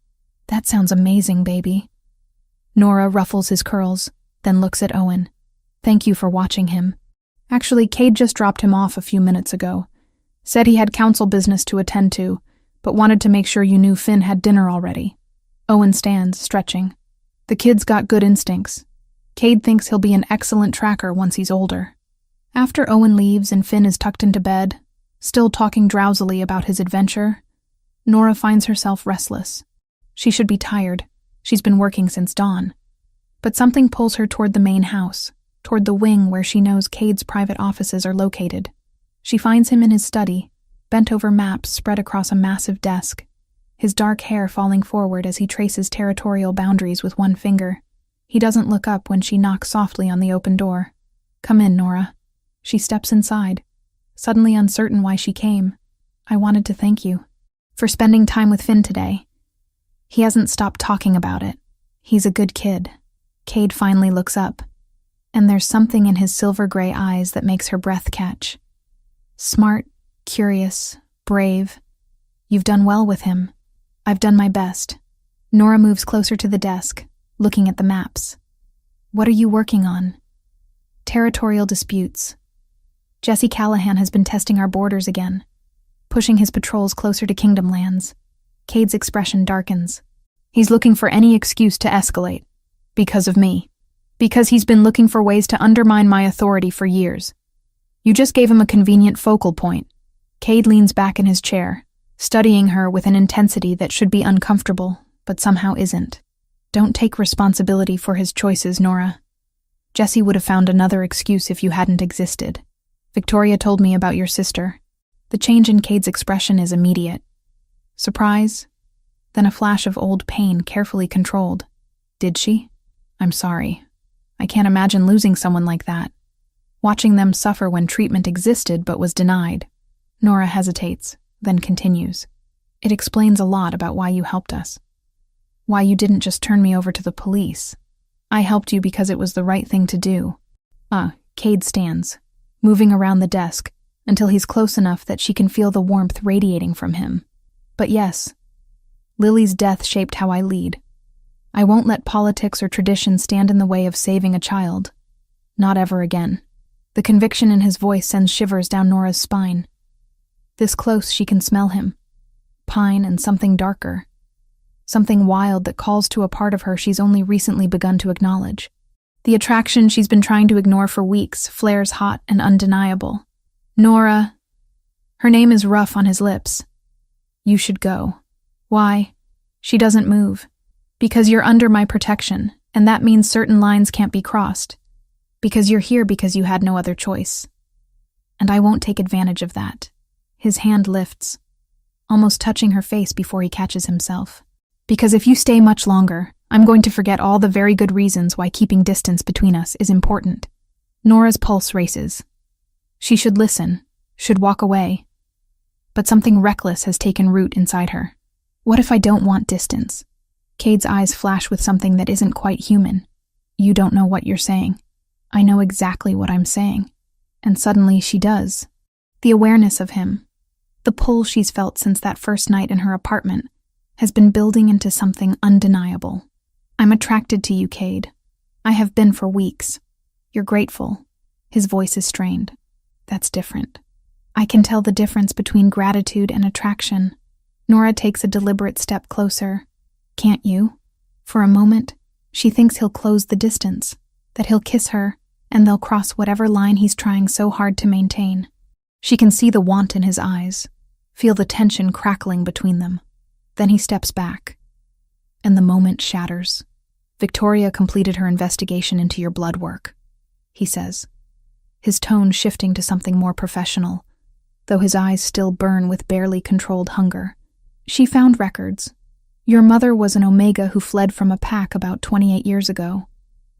That sounds amazing, baby. Nora ruffles his curls, then looks at Owen. Thank you for watching him. Actually, Cade just dropped him off a few minutes ago. Said he had council business to attend to, but wanted to make sure you knew Finn had dinner already. Owen stands, stretching. The kid's got good instincts. Cade thinks he'll be an excellent tracker once he's older. After Owen leaves and Finn is tucked into bed, still talking drowsily about his adventure, Nora finds herself restless. She should be tired. She's been working since dawn. But something pulls her toward the main house, toward the wing where she knows Cade's private offices are located. She finds him in his study, bent over maps spread across a massive desk, his dark hair falling forward as he traces territorial boundaries with one finger. He doesn't look up when she knocks softly on the open door. "Come in, Nora." She steps inside, suddenly uncertain why she came. "I wanted to thank you for spending time with Finn today. He hasn't stopped talking about it. He's a good kid." Cade finally looks up, and there's something in his silver-gray eyes that makes her breath catch. "Smart, curious, brave. You've done well with him. I've done my best." Nora moves closer to the desk, looking at the maps. "What are you working on?" "Territorial disputes. Jesse Callahan has been testing our borders again, pushing his patrols closer to Kingdom lands." Cade's expression darkens. "He's looking for any excuse to escalate. Because of me. Because he's been looking for ways to undermine my authority for years. You just gave him a convenient focal point." Cade leans back in his chair, studying her with an intensity that should be uncomfortable, but somehow isn't. "Don't take responsibility for his choices, Nora. Jesse would have found another excuse if you hadn't existed. Victoria told me about your sister." The change in Cade's expression is immediate. Surprise, then a flash of old pain carefully controlled. "Did she? I'm sorry. I can't imagine losing someone like that. Watching them suffer when treatment existed but was denied." Nora hesitates, then continues. "It explains a lot about why you helped us. Why you didn't just turn me over to the police. I helped you because it was the right thing to do." Cade stands, moving around the desk until he's close enough that she can feel the warmth radiating from him. "But yes, Lily's death shaped how I lead. I won't let politics or tradition stand in the way of saving a child. Not ever again." The conviction in his voice sends shivers down Nora's spine. This close, she can smell him. Pine and something darker. Something wild that calls to a part of her she's only recently begun to acknowledge. The attraction she's been trying to ignore for weeks flares hot and undeniable. "Nora." Her name is rough on his lips. "You should go." "Why?" She doesn't move. "Because you're under my protection, and that means certain lines can't be crossed. Because you're here because you had no other choice. And I won't take advantage of that." His hand lifts, almost touching her face before he catches himself. "Because if you stay much longer, I'm going to forget all the very good reasons why keeping distance between us is important." Nora's pulse races. She should listen, should walk away. But something reckless has taken root inside her. What if I don't want distance? Cade's eyes flash with something that isn't quite human. "You don't know what you're saying." "I know exactly what I'm saying." And suddenly she does. The awareness of him, the pull she's felt since that first night in her apartment, has been building into something undeniable. "I'm attracted to you, Cade. I have been for weeks. You're grateful." His voice is strained. "That's different. I can tell the difference between gratitude and attraction." Nora takes a deliberate step closer. "Can't you?" For a moment, she thinks he'll close the distance, that he'll kiss her, and they'll cross whatever line he's trying so hard to maintain. She can see the want in his eyes, feel the tension crackling between them. Then he steps back, and the moment shatters. "Victoria completed her investigation into your blood work," he says, his tone shifting to something more professional, though his eyes still burn with barely controlled hunger. "She found records. Your mother was an Omega who fled from a pack about 28 years ago.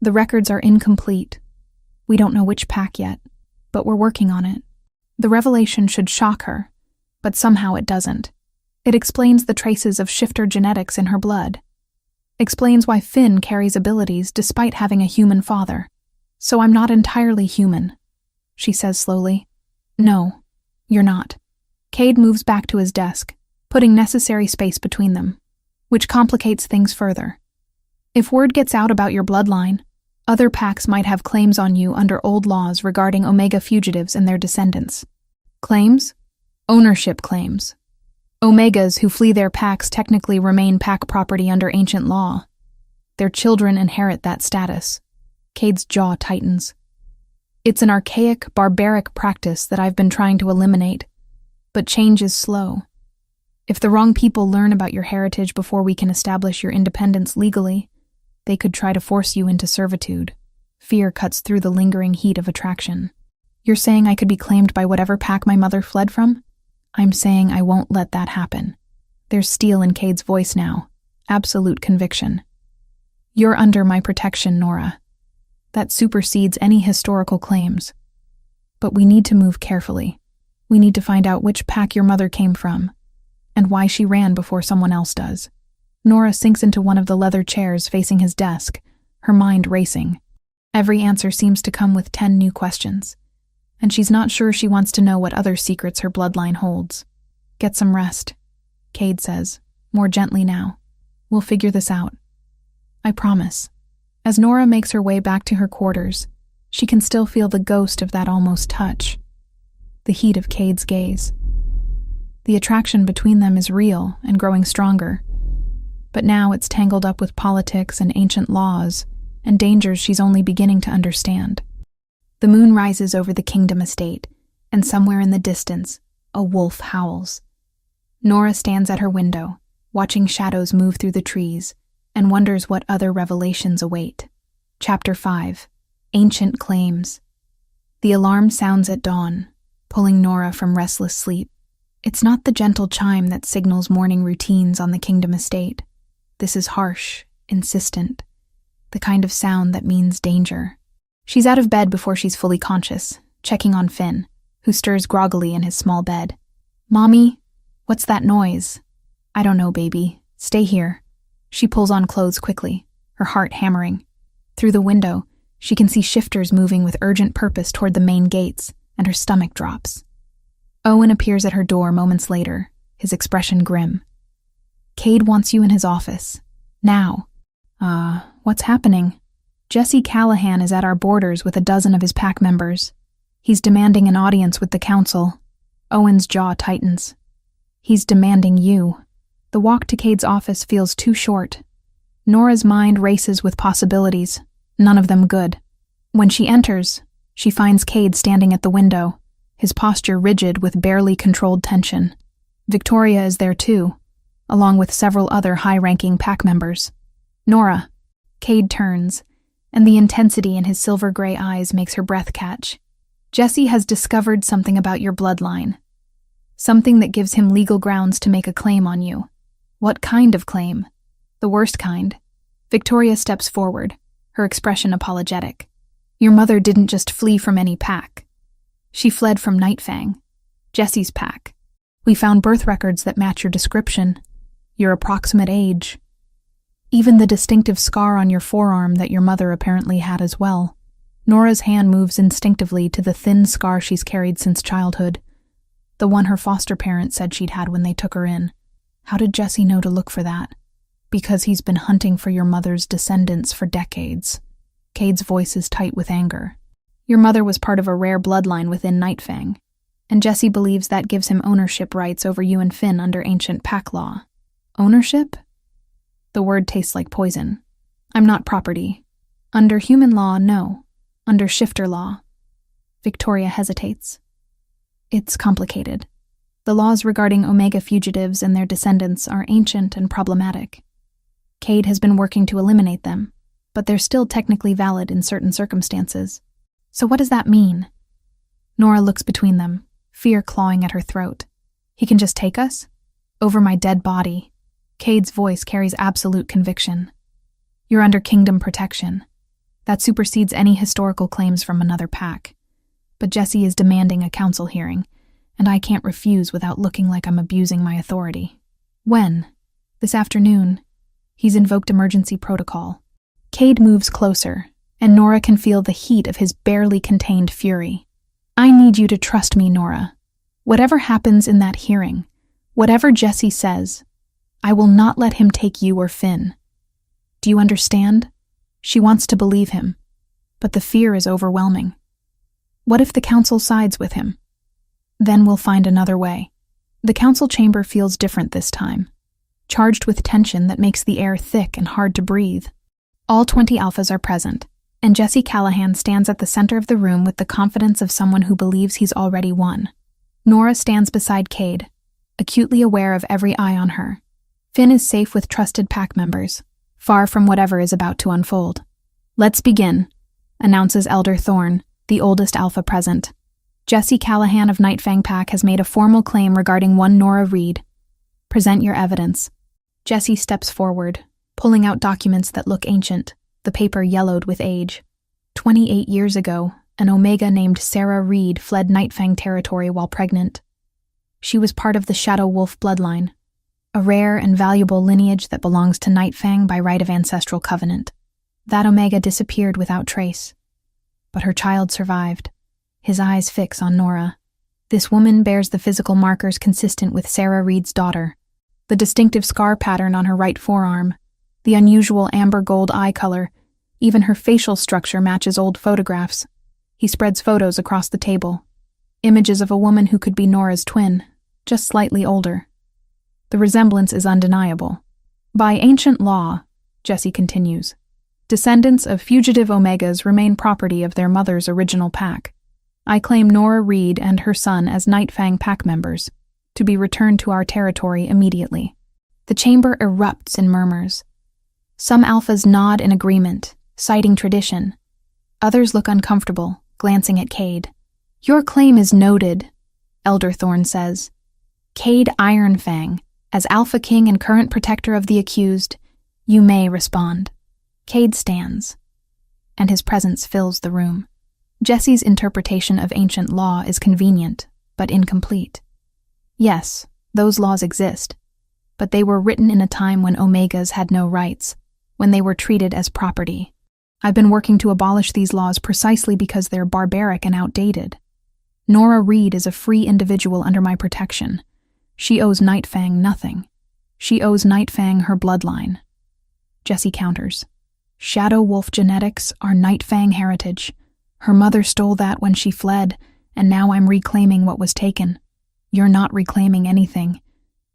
The records are incomplete. We don't know which pack yet, but we're working on it." The revelation should shock her, but somehow it doesn't. It explains the traces of shifter genetics in her blood. Explains why Finn carries abilities despite having a human father. "So I'm not entirely human," she says slowly. "No, you're not." Cade moves back to his desk, putting necessary space between them, which complicates things further. "If word gets out about your bloodline, other packs might have claims on you under old laws regarding Omega fugitives and their descendants." "Claims?" "Ownership claims. Omegas who flee their packs technically remain pack property under ancient law. Their children inherit that status. Cade's jaw tightens. It's an archaic, barbaric practice that I've been trying to eliminate, but change is slow. If the wrong people learn about your heritage before we can establish your independence legally, they could try to force you into servitude. Fear cuts through the lingering heat of attraction. You're saying I could be claimed by whatever pack my mother fled from? I'm saying I won't let that happen. There's steel in Cade's voice now. Absolute conviction. You're under my protection, Nora. That supersedes any historical claims. But we need to move carefully. We need to find out which pack your mother came from, and why she ran before someone else does. Nora sinks into one of the leather chairs facing his desk, her mind racing. Every answer seems to come with 10 new questions, and she's not sure she wants to know what other secrets her bloodline holds. Get some rest, Cade says, more gently now. We'll figure this out. I promise. As Nora makes her way back to her quarters, she can still feel the ghost of that almost touch, the heat of Cade's gaze. The attraction between them is real and growing stronger, but now it's tangled up with politics and ancient laws and dangers she's only beginning to understand. The moon rises over the Kingdom estate, and somewhere in the distance, a wolf howls. Nora stands at her window, watching shadows move through the trees, and wonders what other revelations await. Chapter 5. Ancient Claims. The alarm sounds at dawn, pulling Nora from restless sleep. It's not the gentle chime that signals morning routines on the Kingdom estate. This is harsh, insistent, the kind of sound that means danger. She's out of bed before she's fully conscious, checking on Finn, who stirs groggily in his small bed. Mommy, what's that noise? I don't know, baby. Stay here. She pulls on clothes quickly, her heart hammering. Through the window, she can see shifters moving with urgent purpose toward the main gates, and her stomach drops. Owen appears at her door moments later, his expression grim. Cade wants you in his office. Now. What's happening? Jesse Callahan is at our borders with a dozen of his pack members. He's demanding an audience with the council. Owen's jaw tightens. He's demanding you. The walk to Cade's office feels too short. Nora's mind races with possibilities, none of them good. When she enters, she finds Cade standing at the window, his posture rigid with barely controlled tension. Victoria is there too, along with several other high-ranking pack members. Nora. Cade turns, and the intensity in his silver-gray eyes makes her breath catch. Jesse has discovered something about your bloodline. Something that gives him legal grounds to make a claim on you. What kind of claim? The worst kind. Victoria steps forward, her expression apologetic. Your mother didn't just flee from any pack. She fled from Nightfang, Jesse's pack. We found birth records that match your description, your approximate age. Even the distinctive scar on your forearm that your mother apparently had as well. Nora's hand moves instinctively to the thin scar she's carried since childhood, the one her foster parents said she'd had when they took her in. How did Jesse know to look for that? Because he's been hunting for your mother's descendants for decades. Cade's voice is tight with anger. Your mother was part of a rare bloodline within Nightfang, and Jesse believes that gives him ownership rights over you and Finn under ancient pack law. Ownership? The word tastes like poison. I'm not property. Under human law, no. Under shifter law. Victoria hesitates. It's complicated. The laws regarding Omega fugitives and their descendants are ancient and problematic. Cade has been working to eliminate them, but they're still technically valid in certain circumstances. So what does that mean? Nora looks between them, fear clawing at her throat. He can just take us? Over my dead body. Cade's voice carries absolute conviction. You're under kingdom protection. That supersedes any historical claims from another pack. But Jesse is demanding a council hearing, and I can't refuse without looking like I'm abusing my authority. When? This afternoon. He's invoked emergency protocol. Cade moves closer, and Nora can feel the heat of his barely contained fury. I need you to trust me, Nora. Whatever happens in that hearing, whatever Jesse says, I will not let him take you or Finn. Do you understand? She wants to believe him, but the fear is overwhelming. What if the council sides with him? Then we'll find another way. The council chamber feels different this time, charged with tension that makes the air thick and hard to breathe. All 20 alphas are present, and Jesse Callahan stands at the center of the room with the confidence of someone who believes he's already won. Nora stands beside Cade, acutely aware of every eye on her. Finn is safe with trusted pack members, far from whatever is about to unfold. "Let's begin," announces Elder Thorne, the oldest alpha present. Jesse Callahan of Nightfang Pack has made a formal claim regarding one Nora Reed. "Present your evidence." Jesse steps forward, pulling out documents that look ancient, the paper yellowed with age. 28 years ago, an Omega named Sarah Reed fled Nightfang territory while pregnant. She was part of the Shadow Wolf bloodline, a rare and valuable lineage that belongs to Nightfang by right of ancestral covenant. That Omega disappeared without trace. But her child survived. His eyes fix on Nora. This woman bears the physical markers consistent with Sarah Reed's daughter. The distinctive scar pattern on her right forearm, the unusual amber gold eye color, even her facial structure matches old photographs. He spreads photos across the table. Images of a woman who could be Nora's twin, just slightly older. The resemblance is undeniable. By ancient law, Jesse continues, descendants of fugitive Omegas remain property of their mother's original pack. I claim Nora Reed and her son as Nightfang Pack members, to be returned to our territory immediately. The chamber erupts in murmurs. Some alphas nod in agreement, citing tradition. Others look uncomfortable, glancing at Cade. "Your claim is noted," Elder Thorne says. "Cade Ironfang, as Alpha King and current protector of the accused, you may respond." Cade stands, and his presence fills the room. Jesse's interpretation of ancient law is convenient, but incomplete. Yes, those laws exist, but they were written in a time when Omegas had no rights, when they were treated as property. I've been working to abolish these laws precisely because they're barbaric and outdated. Nora Reed is a free individual under my protection. She owes Nightfang nothing. She owes Nightfang her bloodline. Jesse counters. Shadow Wolf genetics are Nightfang heritage. Her mother stole that when she fled, and now I'm reclaiming what was taken. You're not reclaiming anything.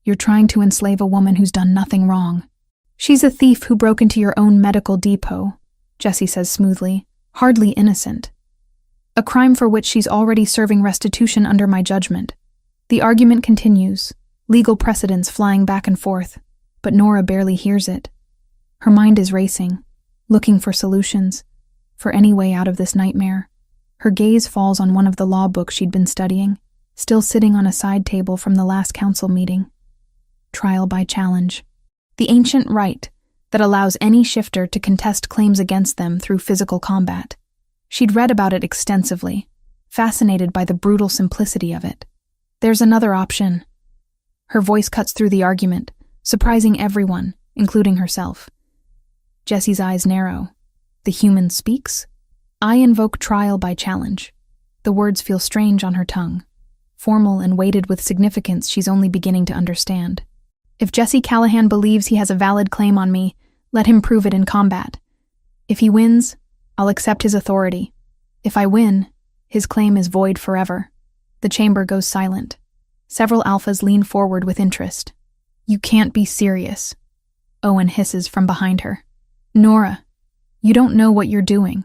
You're trying to enslave a woman who's done nothing wrong. She's a thief who broke into your own medical depot, Jesse says smoothly, hardly innocent. A crime for which she's already serving restitution under my judgment. The argument continues, legal precedents flying back and forth, but Nora barely hears it. Her mind is racing, looking for solutions, for any way out of this nightmare. Her gaze falls on one of the law books she'd been studying, still sitting on a side table from the last council meeting. Trial by challenge. The ancient right that allows any shifter to contest claims against them through physical combat. She'd read about it extensively, fascinated by the brutal simplicity of it. There's another option. Her voice cuts through the argument, surprising everyone, including herself. Jesse's eyes narrow. The human speaks? I invoke trial by challenge. The words feel strange on her tongue, formal and weighted with significance she's only beginning to understand. If Jesse Callahan believes he has a valid claim on me, let him prove it in combat. If he wins, I'll accept his authority. If I win, his claim is void forever. The chamber goes silent. Several alphas lean forward with interest. You can't be serious, Owen hisses from behind her. Nora, you don't know what you're doing.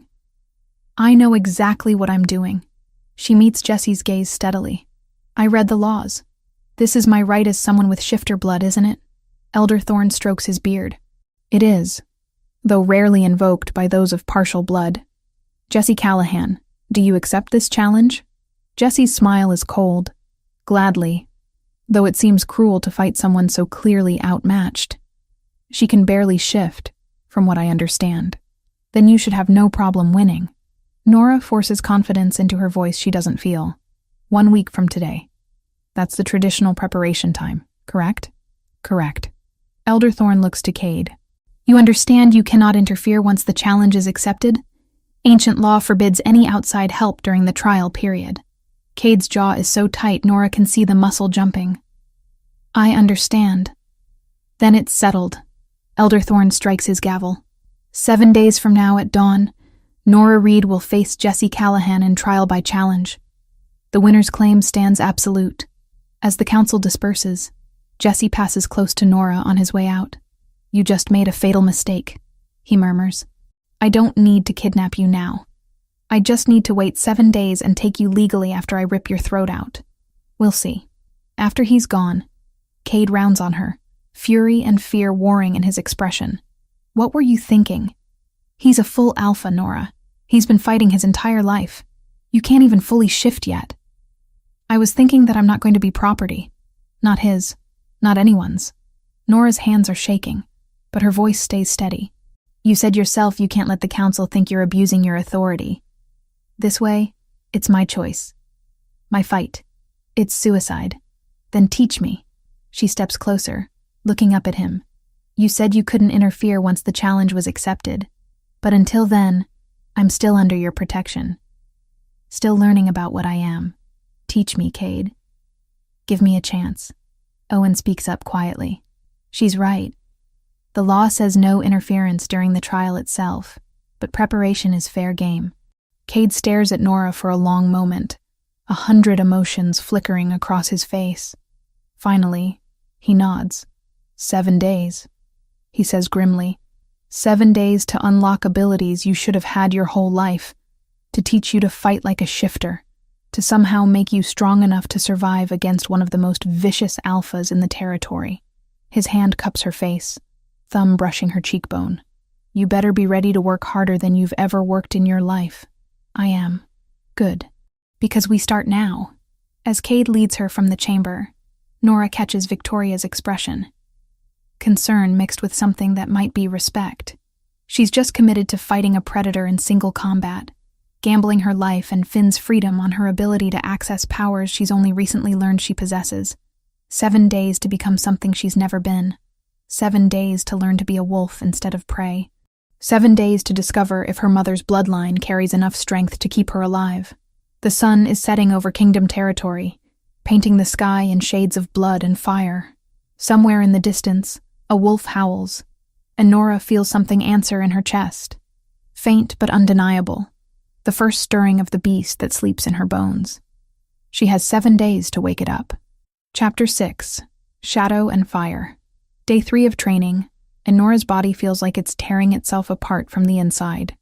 I know exactly what I'm doing. She meets Jesse's gaze steadily. I read the laws. This is my right as someone with shifter blood, isn't it? Elder Thorne strokes his beard. It is, though rarely invoked by those of partial blood. Jesse Callahan, do you accept this challenge? Jesse's smile is cold. Gladly, though it seems cruel to fight someone so clearly outmatched. She can barely shift, from what I understand. Then you should have no problem winning. Nora forces confidence into her voice she doesn't feel. 1 week from today. That's the traditional preparation time, correct? Correct. Elder Thorne looks to Cade. You understand you cannot interfere once the challenge is accepted? Ancient law forbids any outside help during the trial period. Cade's jaw is so tight Nora can see the muscle jumping. I understand. Then it's settled. Elder Thorne strikes his gavel. 7 days from now at dawn, Nora Reed will face Jesse Callahan in trial by challenge. The winner's claim stands absolute. As the council disperses, Jesse passes close to Nora on his way out. You just made a fatal mistake, he murmurs. I don't need to kidnap you now. I just need to wait 7 days and take you legally after I rip your throat out. We'll see." After he's gone, Cade rounds on her, fury and fear warring in his expression. "What were you thinking? He's a full alpha, Nora. He's been fighting his entire life. You can't even fully shift yet." "I was thinking that I'm not going to be property. Not his. Not anyone's." Nora's hands are shaking, but her voice stays steady. "You said yourself you can't let the council think you're abusing your authority. This way, it's my choice. My fight. It's suicide. Then teach me." She steps closer, looking up at him. "You said you couldn't interfere once the challenge was accepted. But until then, I'm still under your protection. Still learning about what I am. Teach me, Cade. Give me a chance." Owen speaks up quietly. She's right. The law says no interference during the trial itself, but preparation is fair game. Cade stares at Nora for a long moment, 100 emotions flickering across his face. Finally, he nods. 7 days, he says grimly. 7 days to unlock abilities you should have had your whole life, to teach you to fight like a shifter, to somehow make you strong enough to survive against one of the most vicious alphas in the territory. His hand cups her face, thumb brushing her cheekbone. "You better be ready to work harder than you've ever worked in your life." "I am." "Good. Because we start now." As Cade leads her from the chamber, Nora catches Victoria's expression. Concern mixed with something that might be respect. She's just committed to fighting a predator in single combat, gambling her life and Finn's freedom on her ability to access powers she's only recently learned she possesses. 7 days to become something she's never been. 7 days to learn to be a wolf instead of prey. 7 days to discover if her mother's bloodline carries enough strength to keep her alive. The sun is setting over Kingdom territory, painting the sky in shades of blood and fire. Somewhere in the distance, a wolf howls, and Nora feels something answer in her chest. Faint but undeniable, the first stirring of the beast that sleeps in her bones. She has 7 days to wake it up. Chapter 6. Shadow and Fire. Day 3 of training, and Nora's body feels like it's tearing itself apart from the inside.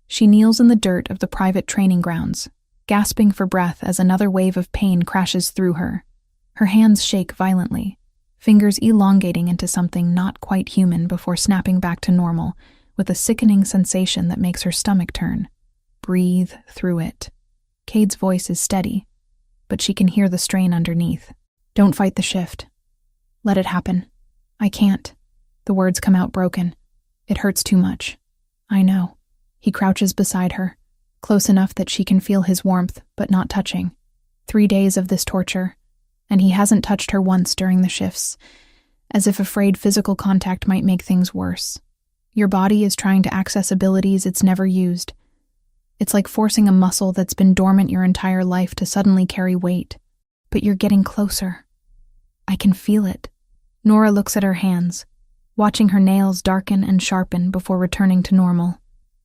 She kneels in the dirt of the private training grounds, gasping for breath as another wave of pain crashes through her. Her hands shake violently, fingers elongating into something not quite human before snapping back to normal, with a sickening sensation that makes her stomach turn. Breathe through it. Cade's voice is steady, but she can hear the strain underneath. "Don't fight the shift. Let it happen." "I can't." The words come out broken. "It hurts too much." "I know." He crouches beside her, close enough that she can feel his warmth, but not touching. 3 days of this torture, and he hasn't touched her once during the shifts, as if afraid physical contact might make things worse. Your body is trying to access abilities it's never used. It's like forcing a muscle that's been dormant your entire life to suddenly carry weight. But you're getting closer. I can feel it. Nora looks at her hands, watching her nails darken and sharpen before returning to normal.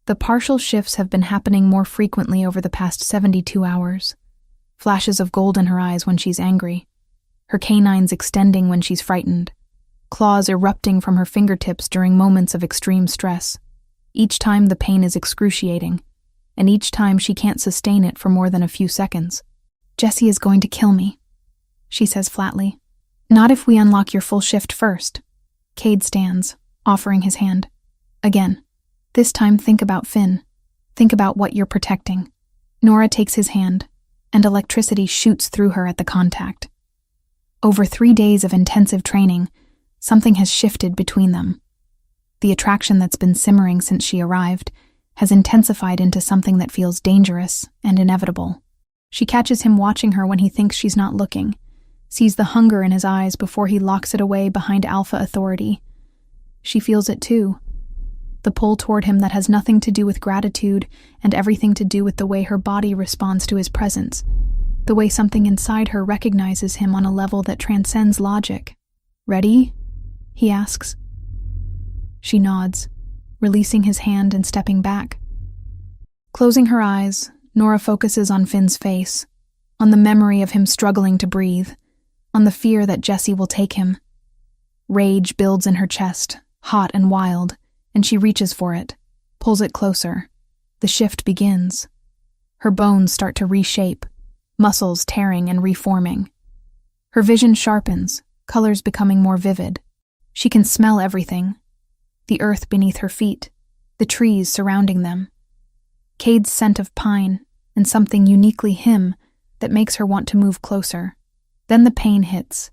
The partial shifts have been happening more frequently over the past 72 hours. Flashes of gold in her eyes when she's angry, her canines extending when she's frightened, claws erupting from her fingertips during moments of extreme stress. Each time the pain is excruciating, and each time she can't sustain it for more than a few seconds. "Jesse is going to kill me," she says flatly. "Not if we unlock your full shift first." Cade stands, offering his hand. "Again. This time think about Finn. Think about what you're protecting." Nora takes his hand, and electricity shoots through her at the contact. Over 3 days of intensive training, something has shifted between them. The attraction that's been simmering since she arrived has intensified into something that feels dangerous and inevitable. She catches him watching her when he thinks she's not looking, sees the hunger in his eyes before he locks it away behind alpha authority. She feels it too. The pull toward him that has nothing to do with gratitude and everything to do with the way her body responds to his presence, the way something inside her recognizes him on a level that transcends logic. "Ready?" he asks. She nods, releasing his hand and stepping back. Closing her eyes, Nora focuses on Finn's face, on the memory of him struggling to breathe, on the fear that Jesse will take him. Rage builds in her chest, hot and wild, and she reaches for it, pulls it closer. The shift begins. Her bones start to reshape, muscles tearing and reforming. Her vision sharpens, colors becoming more vivid. She can smell everything. The earth beneath her feet, the trees surrounding them. Cade's scent of pine, and something uniquely him that makes her want to move closer. Then the pain hits.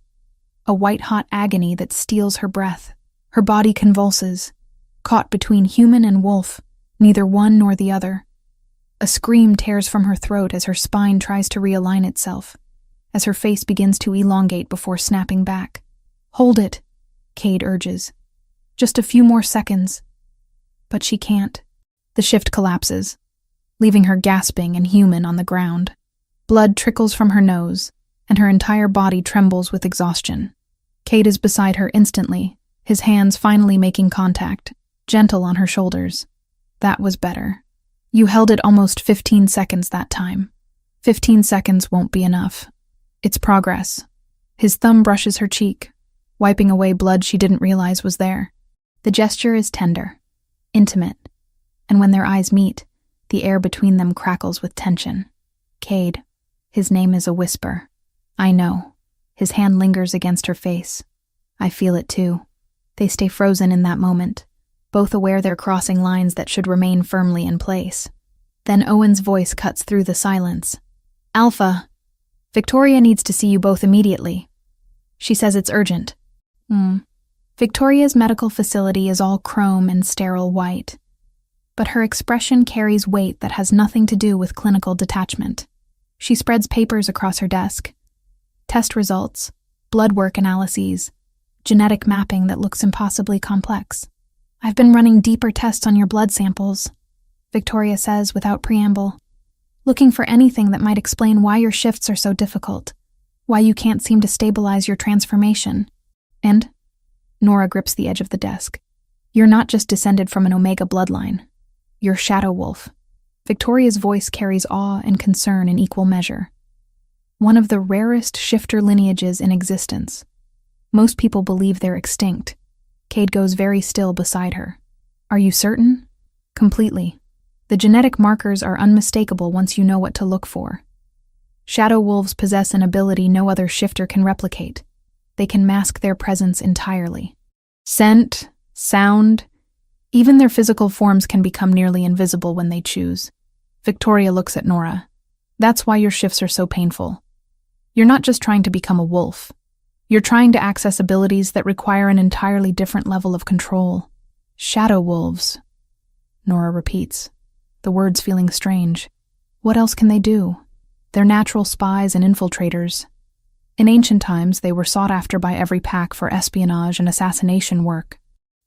A white-hot agony that steals her breath. Her body convulses, caught between human and wolf, neither one nor the other. A scream tears from her throat as her spine tries to realign itself, as her face begins to elongate before snapping back. "Hold it," Cade urges. "Just a few more seconds." But she can't. The shift collapses, leaving her gasping and human on the ground. Blood trickles from her nose, and her entire body trembles with exhaustion. Cade is beside her instantly, his hands finally making contact, gentle on her shoulders. "That was better. You held it almost 15 seconds that time. 15 seconds won't be enough. It's progress." His thumb brushes her cheek, wiping away blood she didn't realize was there. The gesture is tender, intimate, and when their eyes meet, the air between them crackles with tension. "Cade." His name is a whisper. "I know." His hand lingers against her face. "I feel it too." They stay frozen in that moment, both aware they're crossing lines that should remain firmly in place. Then Owen's voice cuts through the silence. "Alpha, Victoria needs to see you both immediately." She says it's urgent. Victoria's medical facility is all chrome and sterile white, but her expression carries weight that has nothing to do with clinical detachment. She spreads papers across her desk. Test results, blood work analyses, genetic mapping that looks impossibly complex. "I've been running deeper tests on your blood samples," Victoria says without preamble, "looking for anything that might explain why your shifts are so difficult, why you can't seem to stabilize your transformation. And," Nora grips the edge of the desk, "you're not just descended from an Omega bloodline. You're Shadow Wolf." Victoria's voice carries awe and concern in equal measure. One of the rarest shifter lineages in existence. Most people believe they're extinct. Cade goes very still beside her. "Are you certain?" "Completely. The genetic markers are unmistakable once you know what to look for. Shadow wolves possess an ability no other shifter can replicate. They can mask their presence entirely. Scent, sound, even their physical forms can become nearly invisible when they choose." Victoria looks at Nora. "That's why your shifts are so painful. You're not just trying to become a wolf. You're trying to access abilities that require an entirely different level of control." "Shadow wolves," Nora repeats, the words feeling strange. What else can they do? They're natural spies and infiltrators. In ancient times, they were sought after by every pack for espionage and assassination work.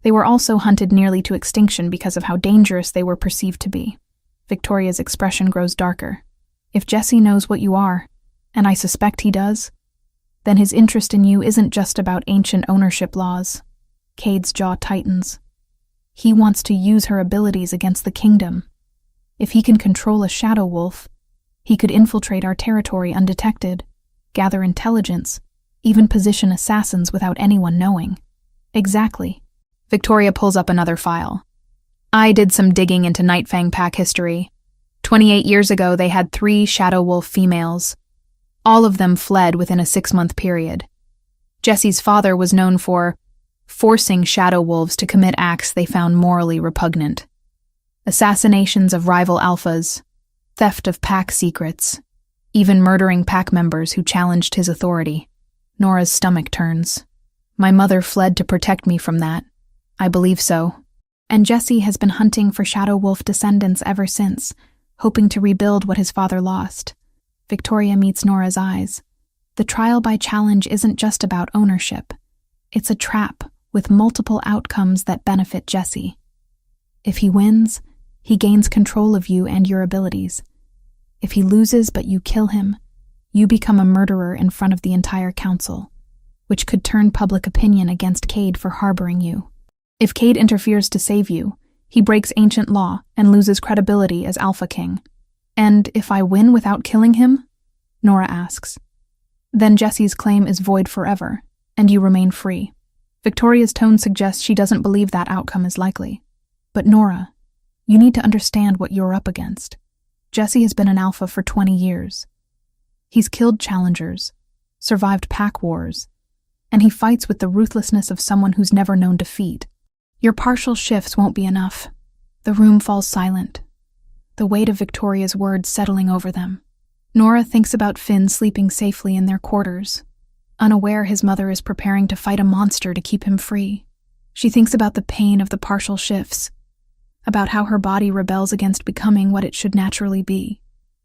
They were also hunted nearly to extinction because of how dangerous they were perceived to be. Victoria's expression grows darker. "If Jesse knows what you are, and I suspect he does, then his interest in you isn't just about ancient ownership laws." Cade's jaw tightens. "He wants to use her abilities against the kingdom. If he can control a shadow wolf, he could infiltrate our territory undetected, gather intelligence, even position assassins without anyone knowing." "Exactly." Victoria pulls up another file. "I did some digging into Nightfang pack history. 28 years ago, they had 3 shadow wolf females. All of them fled within a 6-month period. Jesse's father was known for forcing shadow wolves to commit acts they found morally repugnant. Assassinations of rival alphas, theft of pack secrets, even murdering pack members who challenged his authority." Nora's stomach turns. "My mother fled to protect me from that. I believe so." "And Jesse has been hunting for shadow wolf descendants ever since, hoping to rebuild what his father lost." Victoria meets Nora's eyes. The trial by challenge isn't just about ownership. It's a trap with multiple outcomes that benefit Jesse. If he wins, he gains control of you and your abilities. If he loses but you kill him, you become a murderer in front of the entire council, which could turn public opinion against Cade for harboring you. If Cade interferes to save you, he breaks ancient law and loses credibility as Alpha King. "And if I win without killing him?" Nora asks. "Then Jesse's claim is void forever, and you remain free." Victoria's tone suggests she doesn't believe that outcome is likely. "But Nora, You need to understand what you're up against. Jesse has been an alpha for 20 years. He's killed challengers, survived pack wars, and he fights with the ruthlessness of someone who's never known defeat. Your partial shifts won't be enough. The room falls silent, the weight of Victoria's words settling over them. Nora thinks about Finn sleeping safely in their quarters, unaware his mother is preparing to fight a monster to keep him free. She thinks about the pain of the partial shifts, about how her body rebels against becoming what it should naturally be.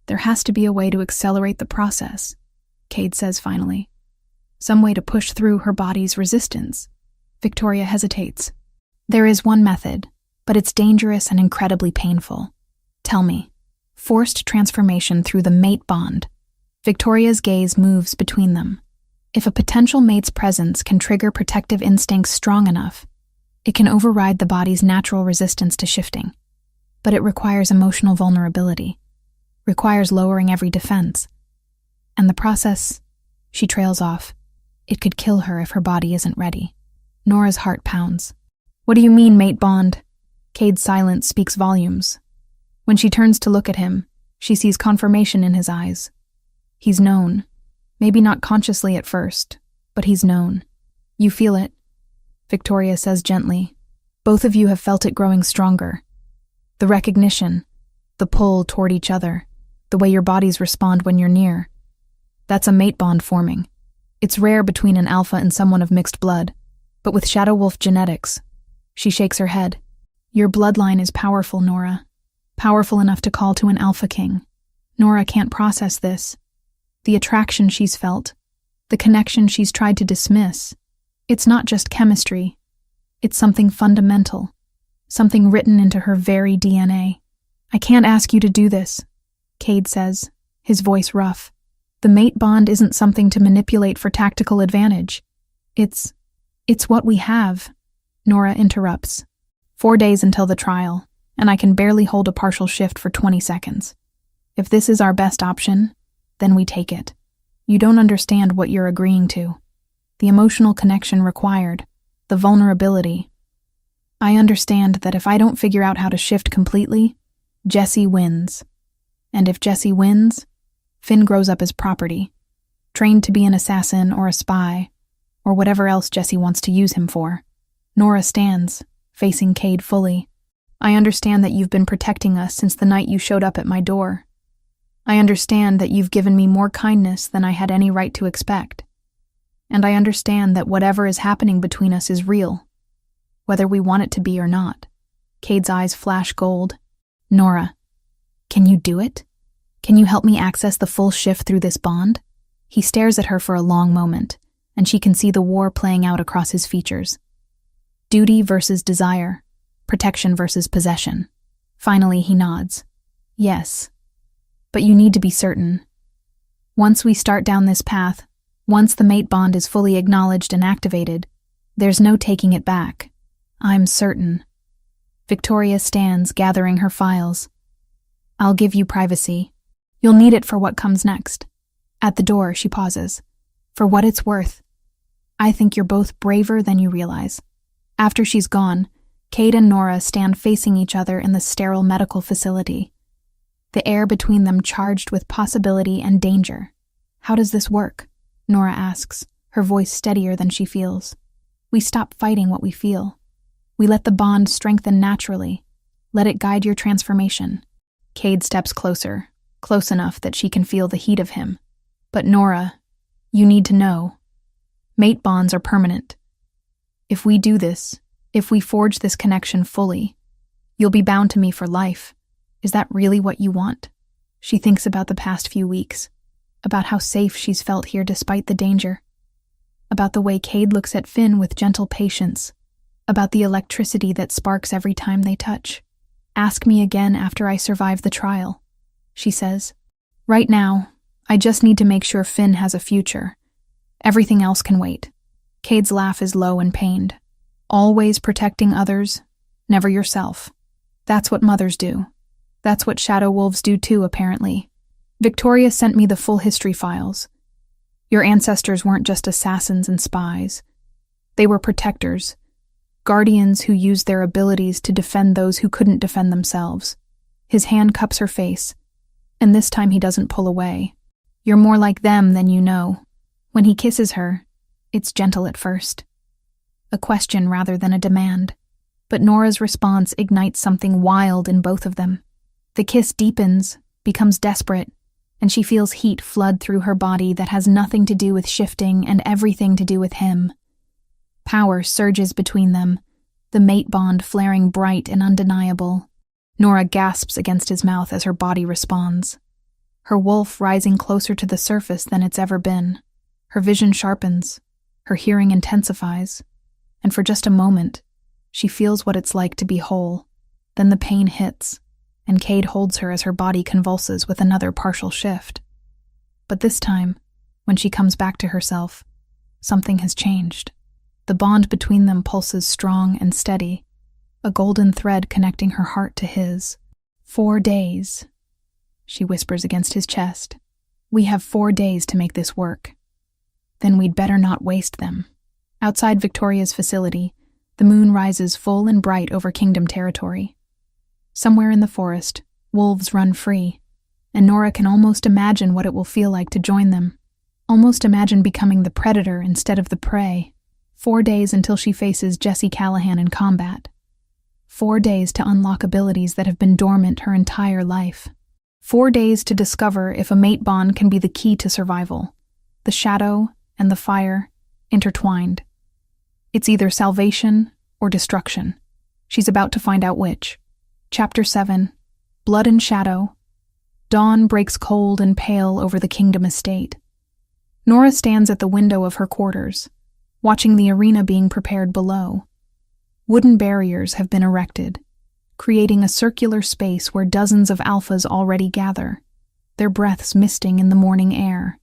There has to be a way to accelerate the process, Cade says finally. Some way to push through her body's resistance. Victoria hesitates. There is one method, but it's dangerous and incredibly painful. Tell me. Forced transformation through the mate bond. Victoria's gaze moves between them. If a potential mate's presence can trigger protective instincts strong enough, it can override the body's natural resistance to shifting. But it requires emotional vulnerability, requires lowering every defense. And the process, she trails off. It could kill her if her body isn't ready. Nora's heart pounds. What do you mean, mate bond? Cade's silence speaks volumes. When she turns to look at him, she sees confirmation in his eyes. He's known. Maybe not consciously at first, but he's known. You feel it, Victoria says gently. Both of you have felt it growing stronger. The recognition, the pull toward each other, the way your bodies respond when you're near. That's a mate bond forming. It's rare between an alpha and someone of mixed blood, but with Shadow Wolf genetics. She shakes her head. Your bloodline is powerful, Nora. Powerful enough to call to an alpha king. Nora can't process this. The attraction she's felt, the connection she's tried to dismiss. It's not just chemistry. It's something fundamental, something written into her very DNA. I can't ask you to do this, Cade says, his voice rough. The mate bond isn't something to manipulate for tactical advantage. It's what we have, Nora interrupts. 4 days until the trial, and I can barely hold a partial shift for 20 seconds. If this is our best option, then we take it. You don't understand what you're agreeing to. The emotional connection required, the vulnerability. I understand that if I don't figure out how to shift completely, Jesse wins. And if Jesse wins, Finn grows up as property, trained to be an assassin or a spy, or whatever else Jesse wants to use him for. Nora stands, facing Cade fully. I understand that you've been protecting us since the night you showed up at my door. I understand that you've given me more kindness than I had any right to expect. And I understand that whatever is happening between us is real, whether we want it to be or not. Cade's eyes flash gold. Nora, can you do it? Can you help me access the full shift through this bond? He stares at her for a long moment, and she can see the war playing out across his features. Duty versus desire, protection versus possession. Finally, he nods. Yes, but you need to be certain. Once we start down this path, once the mate bond is fully acknowledged and activated, there's no taking it back. I'm certain. Victoria stands, gathering her files. I'll give you privacy. You'll need it for what comes next. At the door, she pauses. For what it's worth, I think you're both braver than you realize. After she's gone, Cade and Nora stand facing each other in the sterile medical facility, the air between them charged with possibility and danger. How does this work? Nora asks, her voice steadier than she feels. We stop fighting what we feel. We let the bond strengthen naturally. Let it guide your transformation. Cade steps closer, close enough that she can feel the heat of him. But Nora, you need to know. Mate bonds are permanent. If we do this, if we forge this connection fully, you'll be bound to me for life. Is that really what you want? She thinks about the past few weeks, about how safe she's felt here despite the danger, about the way Cade looks at Finn with gentle patience, about the electricity that sparks every time they touch. Ask me again after I survive the trial, she says. Right now, I just need to make sure Finn has a future. Everything else can wait. Cade's laugh is low and pained. Always protecting others, never yourself. That's what mothers do. That's what shadow wolves do too, apparently. Victoria sent me the full history files. Your ancestors weren't just assassins and spies. They were protectors, guardians who use their abilities to defend those who couldn't defend themselves. His hand cups her face, and this time he doesn't pull away. You're more like them than you know. When he kisses her, it's gentle at first. A question rather than a demand. But Nora's response ignites something wild in both of them. The kiss deepens, becomes desperate, and she feels heat flood through her body that has nothing to do with shifting and everything to do with him. Power surges between them, the mate bond flaring bright and undeniable. Nora gasps against his mouth as her body responds. Her wolf rising closer to the surface than it's ever been. Her vision sharpens, her hearing intensifies, and for just a moment, she feels what it's like to be whole. Then the pain hits, and Cade holds her as her body convulses with another partial shift. But this time, when she comes back to herself, something has changed. The bond between them pulses strong and steady, a golden thread connecting her heart to his. 4 days, she whispers against his chest. We have 4 days to make this work. Then we'd better not waste them. Outside Victoria's facility, the moon rises full and bright over Kingdom territory. Somewhere in the forest, wolves run free, and Nora can almost imagine what it will feel like to join them. Almost imagine becoming the predator instead of the prey. 4 days until she faces Jesse Callahan in combat. 4 days to unlock abilities that have been dormant her entire life. 4 days to discover if a mate bond can be the key to survival. The shadow and the fire intertwined. It's either salvation or destruction. She's about to find out which. Chapter 7, Blood and Shadow. Dawn breaks cold and pale over the Kingdom estate. Nora stands at the window of her quarters, watching the arena being prepared below. Wooden barriers have been erected, creating a circular space where dozens of alphas already gather, their breaths misting in the morning air.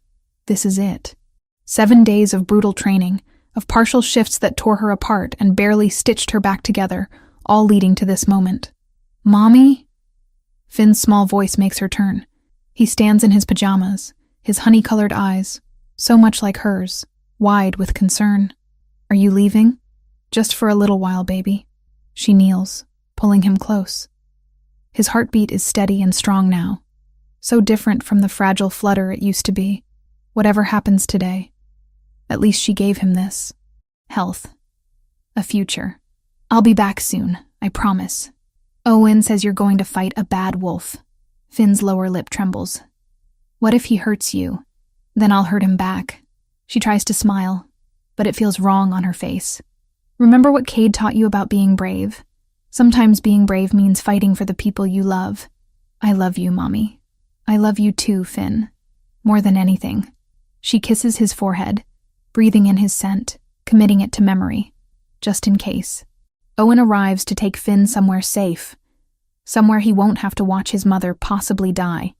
This is it. 7 days of brutal training, of partial shifts that tore her apart and barely stitched her back together, all leading to this moment. Mommy? Finn's small voice makes her turn. He stands in his pajamas, his honey-colored eyes, so much like hers, wide with concern. Are you leaving? Just for a little while, baby. She kneels, pulling him close. His heartbeat is steady and strong now, so different from the fragile flutter it used to be. Whatever happens today, at least she gave him this. Health. A future. I'll be back soon, I promise. Owen says you're going to fight a bad wolf. Finn's lower lip trembles. What if he hurts you? Then I'll hurt him back. She tries to smile, but it feels wrong on her face. Remember what Cade taught you about being brave? Sometimes being brave means fighting for the people you love. I love you, Mommy. I love you too, Finn. More than anything. She kisses his forehead, breathing in his scent, committing it to memory, just in case. Owen arrives to take Finn somewhere safe, somewhere he won't have to watch his mother possibly die.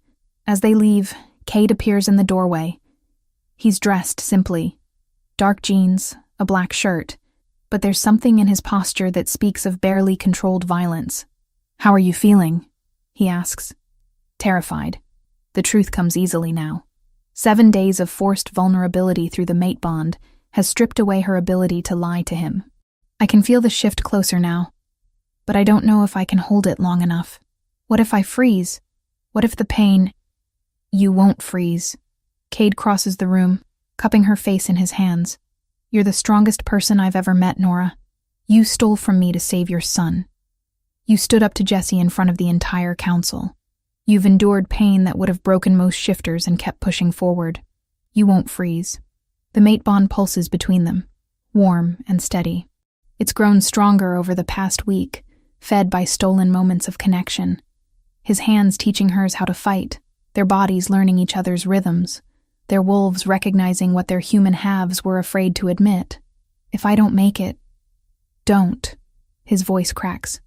As they leave, Cade appears in the doorway. He's dressed simply. Dark jeans, a black shirt, but there's something in his posture that speaks of barely controlled violence. How are you feeling? He asks. Terrified. The truth comes easily now. 7 days of forced vulnerability through the mate bond has stripped away her ability to lie to him. I can feel the shift closer now, but I don't know if I can hold it long enough. What if I freeze? What if the pain... You won't freeze. Cade crosses the room, cupping her face in his hands. You're the strongest person I've ever met, Nora. You stole from me to save your son. You stood up to Jesse in front of the entire council. You've endured pain that would have broken most shifters and kept pushing forward. You won't freeze. The mate bond pulses between them, warm and steady. It's grown stronger over the past week, fed by stolen moments of connection. His hands teaching hers how to fight, their bodies learning each other's rhythms, their wolves recognizing what their human halves were afraid to admit. If I don't make it, don't. His voice cracks.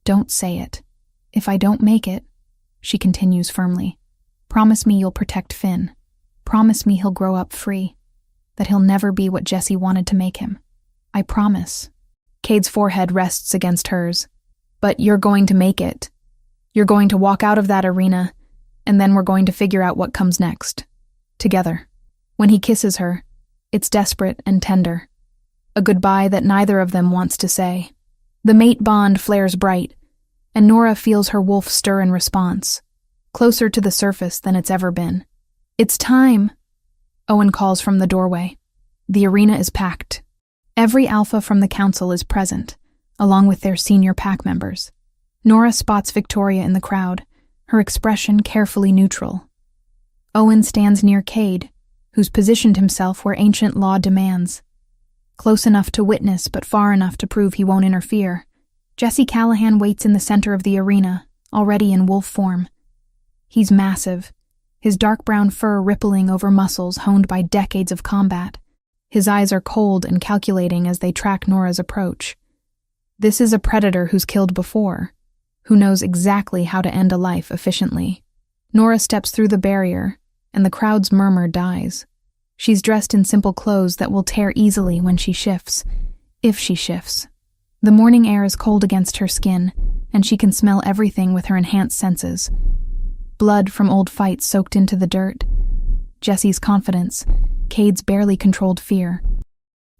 Don't say it. If I don't make it, she continues firmly. Promise me you'll protect Finn. Promise me he'll grow up free. That he'll never be what Jesse wanted to make him. I promise. Cade's forehead rests against hers. But you're going to make it. You're going to walk out of that arena, and then we're going to figure out what comes next. Together. When he kisses her, it's desperate and tender. A goodbye that neither of them wants to say. The mate bond flares bright, and Nora feels her wolf stir in response, closer to the surface than it's ever been. "It's time," Owen calls from the doorway. The arena is packed. Every alpha from the council is present, along with their senior pack members. Nora spots Victoria in the crowd, her expression carefully neutral. Owen stands near Cade, who's positioned himself where ancient law demands. Close enough to witness, but far enough to prove he won't interfere. Jesse Callahan waits in the center of the arena, already in wolf form. He's massive, his dark brown fur rippling over muscles honed by decades of combat. His eyes are cold and calculating as they track Nora's approach. This is a predator who's killed before, who knows exactly how to end a life efficiently. Nora steps through the barrier, and the crowd's murmur dies. She's dressed in simple clothes that will tear easily when she shifts, if she shifts. The morning air is cold against her skin, and she can smell everything with her enhanced senses. Blood from old fights soaked into the dirt. Jesse's confidence, Cade's barely controlled fear.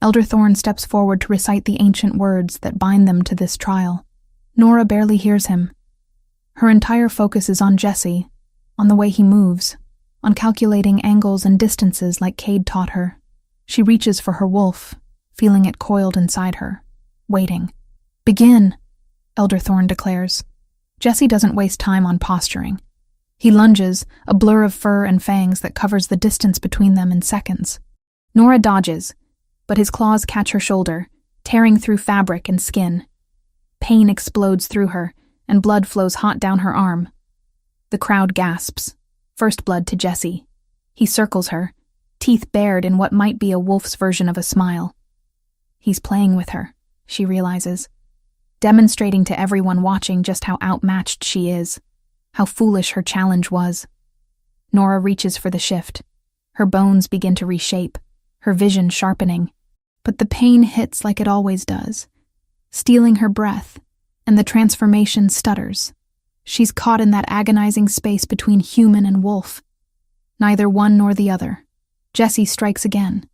Elder Thorne steps forward to recite the ancient words that bind them to this trial. Nora barely hears him. Her entire focus is on Jesse, on the way he moves, on calculating angles and distances like Cade taught her. She reaches for her wolf, feeling it coiled inside her, waiting. "Begin," Elder Thorne declares. Jesse doesn't waste time on posturing. He lunges, a blur of fur and fangs that covers the distance between them in seconds. Nora dodges, but his claws catch her shoulder, tearing through fabric and skin. Pain explodes through her, and blood flows hot down her arm. The crowd gasps. First blood to Jesse. He circles her, teeth bared in what might be a wolf's version of a smile. He's playing with her, she realizes, demonstrating to everyone watching just how outmatched she is, how foolish her challenge was. Nora reaches for the shift. Her bones begin to reshape, her vision sharpening. But the pain hits like it always does, stealing her breath, and the transformation stutters. She's caught in that agonizing space between human and wolf. Neither one nor the other. Jesse strikes again.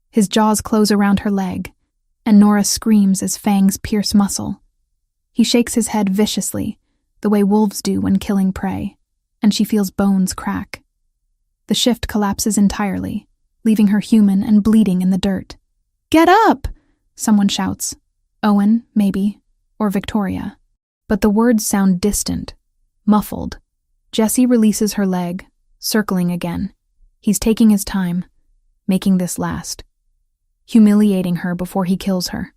His jaws close around her leg, and Nora screams as fangs pierce muscle. He shakes his head viciously, the way wolves do when killing prey, and she feels bones crack. The shift collapses entirely, leaving her human and bleeding in the dirt. "Get up!" someone shouts. Owen, maybe, or Victoria. But the words sound distant, muffled. Jesse releases her leg, circling again. He's taking his time, making this last. Humiliating her before he kills her.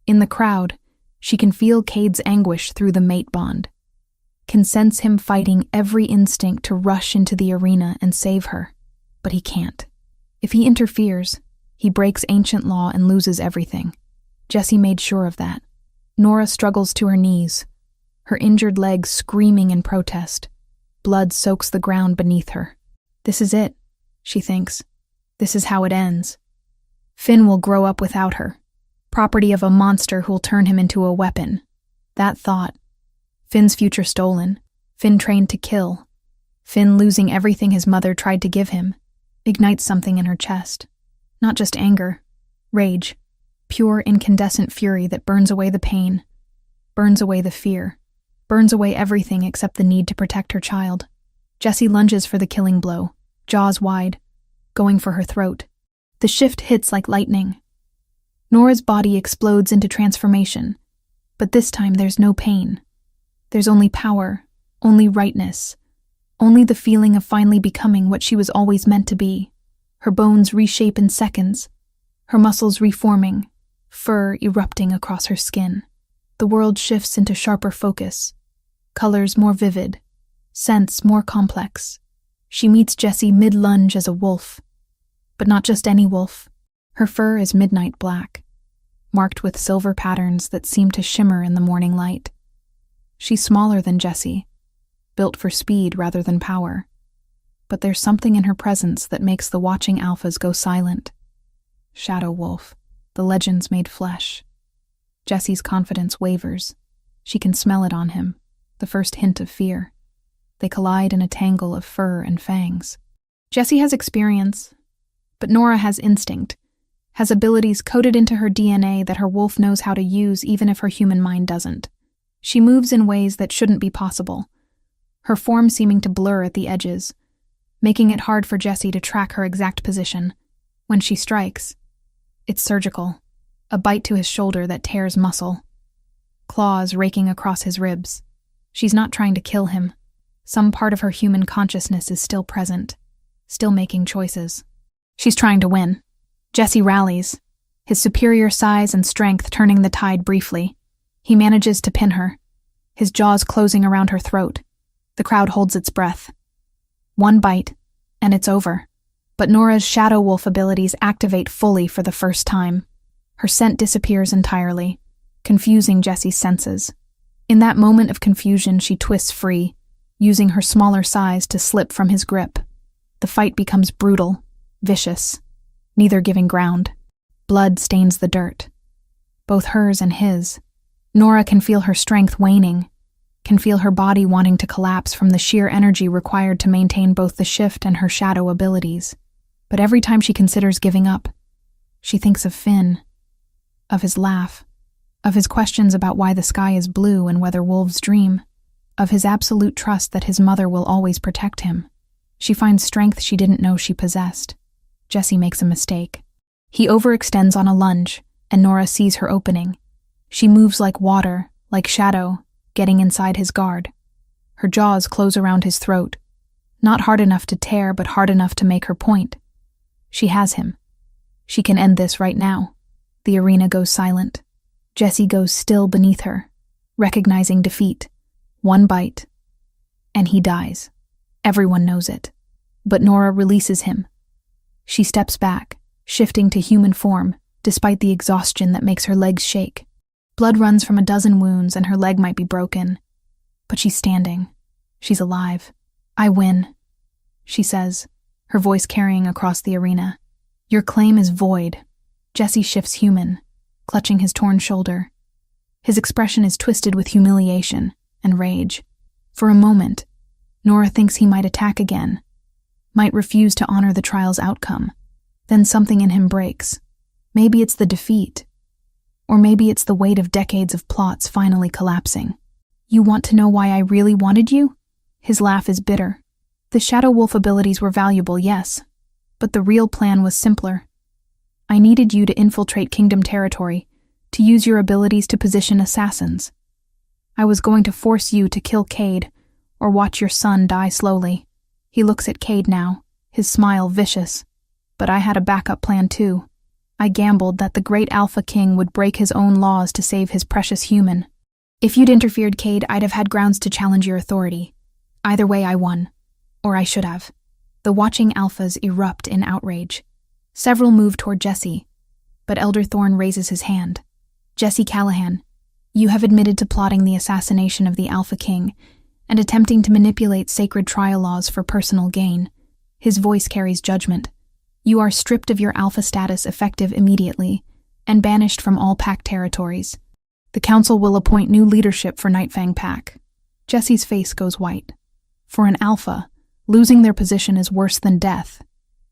In the crowd, she can feel Cade's anguish through the mate bond. Can sense him fighting every instinct to rush into the arena and save her. But he can't. If he interferes, he breaks ancient law and loses everything. Jesse made sure of that. Nora struggles to her knees, her injured leg screaming in protest. Blood soaks the ground beneath her. This is it, she thinks. This is how it ends. Finn will grow up without her, property of a monster who'll turn him into a weapon. That thought. Finn's future stolen. Finn trained to kill. Finn losing everything his mother tried to give him, ignites something in her chest. Not just anger, rage, pure incandescent fury that burns away the pain, burns away the fear, burns away everything except the need to protect her child. Jesse lunges for the killing blow, jaws wide, going for her throat. The shift hits like lightning. Nora's body explodes into transformation, but this time there's no pain. There's only power, only rightness, only the feeling of finally becoming what she was always meant to be. Her bones reshape in seconds, her muscles reforming, fur erupting across her skin. The world shifts into sharper focus, colors more vivid, scents more complex. She meets Jesse mid-lunge as a wolf, but not just any wolf. Her fur is midnight black, marked with silver patterns that seem to shimmer in the morning light. She's smaller than Jesse, built for speed rather than power. But there's something in her presence that makes the watching alphas go silent. Shadow Wolf, the legends made flesh. Jesse's confidence wavers. She can smell it on him, the first hint of fear. They collide in a tangle of fur and fangs. Jesse has experience, but Nora has instinct, has abilities coded into her DNA that her wolf knows how to use even if her human mind doesn't. She moves in ways that shouldn't be possible, her form seeming to blur at the edges, making it hard for Jesse to track her exact position. When she strikes, it's surgical, a bite to his shoulder that tears muscle, claws raking across his ribs. She's not trying to kill him. Some part of her human consciousness is still present, still making choices. She's trying to win. Jesse rallies, his superior size and strength turning the tide briefly. He manages to pin her, his jaws closing around her throat. The crowd holds its breath. One bite, and it's over. But Nora's shadow wolf abilities activate fully for the first time. Her scent disappears entirely, confusing Jesse's senses. In that moment of confusion, she twists free, using her smaller size to slip from his grip. The fight becomes brutal, vicious, neither giving ground. Blood stains the dirt, both hers and his. Nora can feel her strength waning, can feel her body wanting to collapse from the sheer energy required to maintain both the shift and her shadow abilities. But every time she considers giving up, she thinks of Finn, of his laugh, of his questions about why the sky is blue and whether wolves dream, of his absolute trust that his mother will always protect him. She finds strength she didn't know she possessed. Jesse makes a mistake. He overextends on a lunge, and Nora sees her opening. She moves like water, like shadow, getting inside his guard. Her jaws close around his throat, not hard enough to tear, but hard enough to make her point. She has him. She can end this right now. The arena goes silent. Jesse goes still beneath her, recognizing defeat. One bite, and he dies. Everyone knows it. But Nora releases him. She steps back, shifting to human form, despite the exhaustion that makes her legs shake. Blood runs from a dozen wounds and her leg might be broken. But she's standing. She's alive. I win, she says, her voice carrying across the arena. Your claim is void. Jesse shifts human, clutching his torn shoulder. His expression is twisted with humiliation and rage. For a moment, Nora thinks he might attack again, might refuse to honor the trial's outcome. Then something in him breaks. Maybe it's the defeat, or maybe it's the weight of decades of plots finally collapsing. You want to know why I really wanted you? His laugh is bitter. The shadow wolf abilities were valuable, yes, but the real plan was simpler. I needed you to infiltrate Kingdom territory, to use your abilities to position assassins. I was going to force you to kill Cade, or watch your son die slowly. He looks at Cade now, his smile vicious. But I had a backup plan too. I gambled that the great Alpha King would break his own laws to save his precious human. If you'd interfered, Cade, I'd have had grounds to challenge your authority. Either way, I won. Or I should have. The watching alphas erupt in outrage. Several move toward Jesse, but Elder Thorn raises his hand. Jesse Callahan, you have admitted to plotting the assassination of the Alpha King and attempting to manipulate sacred trial laws for personal gain. His voice carries judgment. You are stripped of your Alpha status effective immediately and banished from all Pack territories. The Council will appoint new leadership for Nightfang Pack. Jesse's face goes white. For an Alpha, losing their position is worse than death.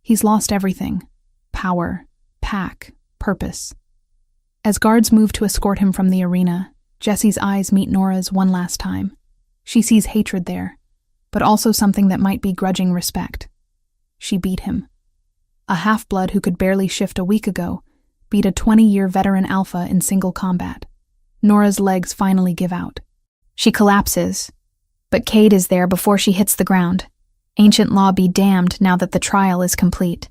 He's lost everything. Power, Pack, purpose. As guards move to escort him from the arena, Jesse's eyes meet Nora's one last time. She sees hatred there, but also something that might be grudging respect. She beat him. A half-blood who could barely shift a week ago beat a 20-year veteran Alpha in single combat. Nora's legs finally give out. She collapses, but Cade is there before she hits the ground. Ancient law be damned now that the trial is complete.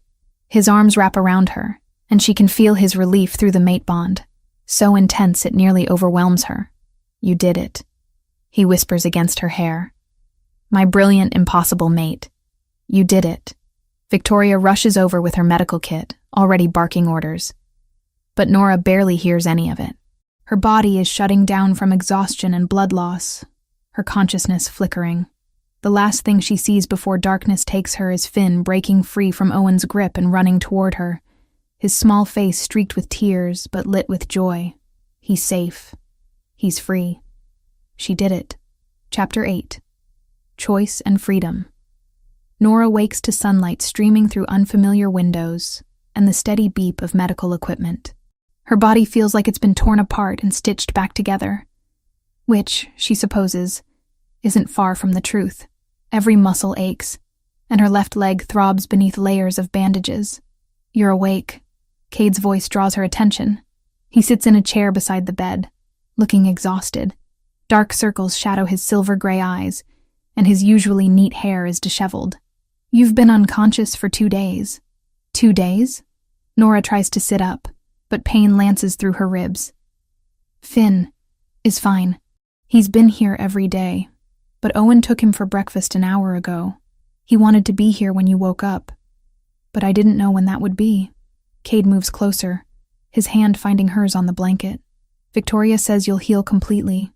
His arms wrap around her, and she can feel his relief through the mate bond, so intense it nearly overwhelms her. You did it, he whispers against her hair. My brilliant, impossible mate. You did it. Victoria rushes over with her medical kit, already barking orders. But Nora barely hears any of it. Her body is shutting down from exhaustion and blood loss, her consciousness flickering. The last thing she sees before darkness takes her is Finn breaking free from Owen's grip and running toward her, his small face streaked with tears but lit with joy. He's safe. He's free. She did it. Chapter 8. Choice and Freedom. Nora wakes to sunlight streaming through unfamiliar windows and the steady beep of medical equipment. Her body feels like it's been torn apart and stitched back together, which, she supposes, isn't far from the truth. Every muscle aches, and her left leg throbs beneath layers of bandages. "You're awake." Cade's voice draws her attention. He sits in a chair beside the bed, looking exhausted. Dark circles shadow his silver-gray eyes, and his usually neat hair is disheveled. "You've been unconscious for 2 days." 2 days? Nora tries to sit up, but pain lances through her ribs. "Finn is fine. He's been here every day, but Owen took him for breakfast an hour ago. He wanted to be here when you woke up, but I didn't know when that would be." Cade moves closer, his hand finding hers on the blanket. "Victoria says you'll heal completely.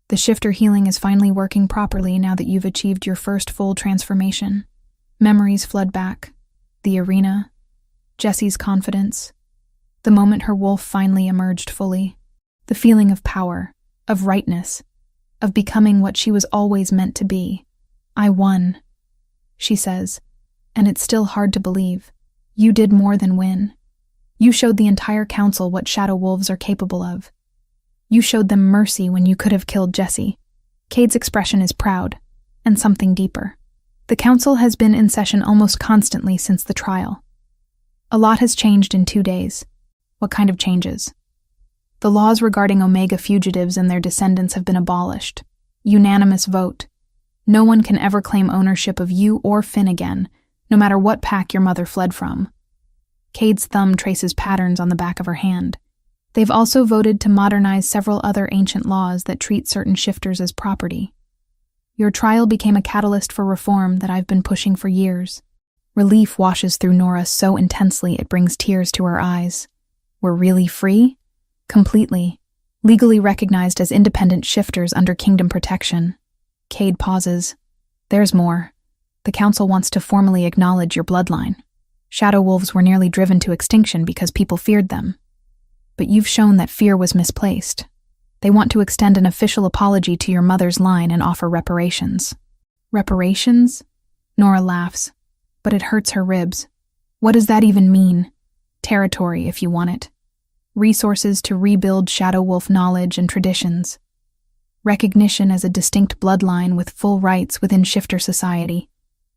The shifter healing is finally working properly now that you've achieved your first full transformation." Memories flood back. The arena, Jessie's confidence, the moment her wolf finally emerged fully, the feeling of power, of rightness, of becoming what she was always meant to be. "I won," she says, and it's still hard to believe. "You did more than win. You showed the entire council what shadow wolves are capable of. You showed them mercy when you could have killed Jessie." Cade's expression is proud, and something deeper. The council has been in session almost constantly since the trial. A lot has changed in 2 days. What kind of changes? The laws regarding Omega fugitives and their descendants have been abolished. Unanimous vote. No one can ever claim ownership of you or Finn again, no matter what pack your mother fled from. Cade's thumb traces patterns on the back of her hand. They've also voted to modernize several other ancient laws that treat certain shifters as property. Your trial became a catalyst for reform that I've been pushing for years. Relief washes through Nora so intensely it brings tears to her eyes. We're really free? Completely. Legally recognized as independent shifters under kingdom protection. Cade pauses. "There's more. The council wants to formally acknowledge your bloodline. Shadow wolves were nearly driven to extinction because people feared them. But you've shown that fear was misplaced. They want to extend an official apology to your mother's line and offer reparations." "Reparations?" Nora laughs, but it hurts her ribs. "What does that even mean?" "Territory, if you want it. Resources to rebuild shadow wolf knowledge and traditions. Recognition as a distinct bloodline with full rights within shifter society."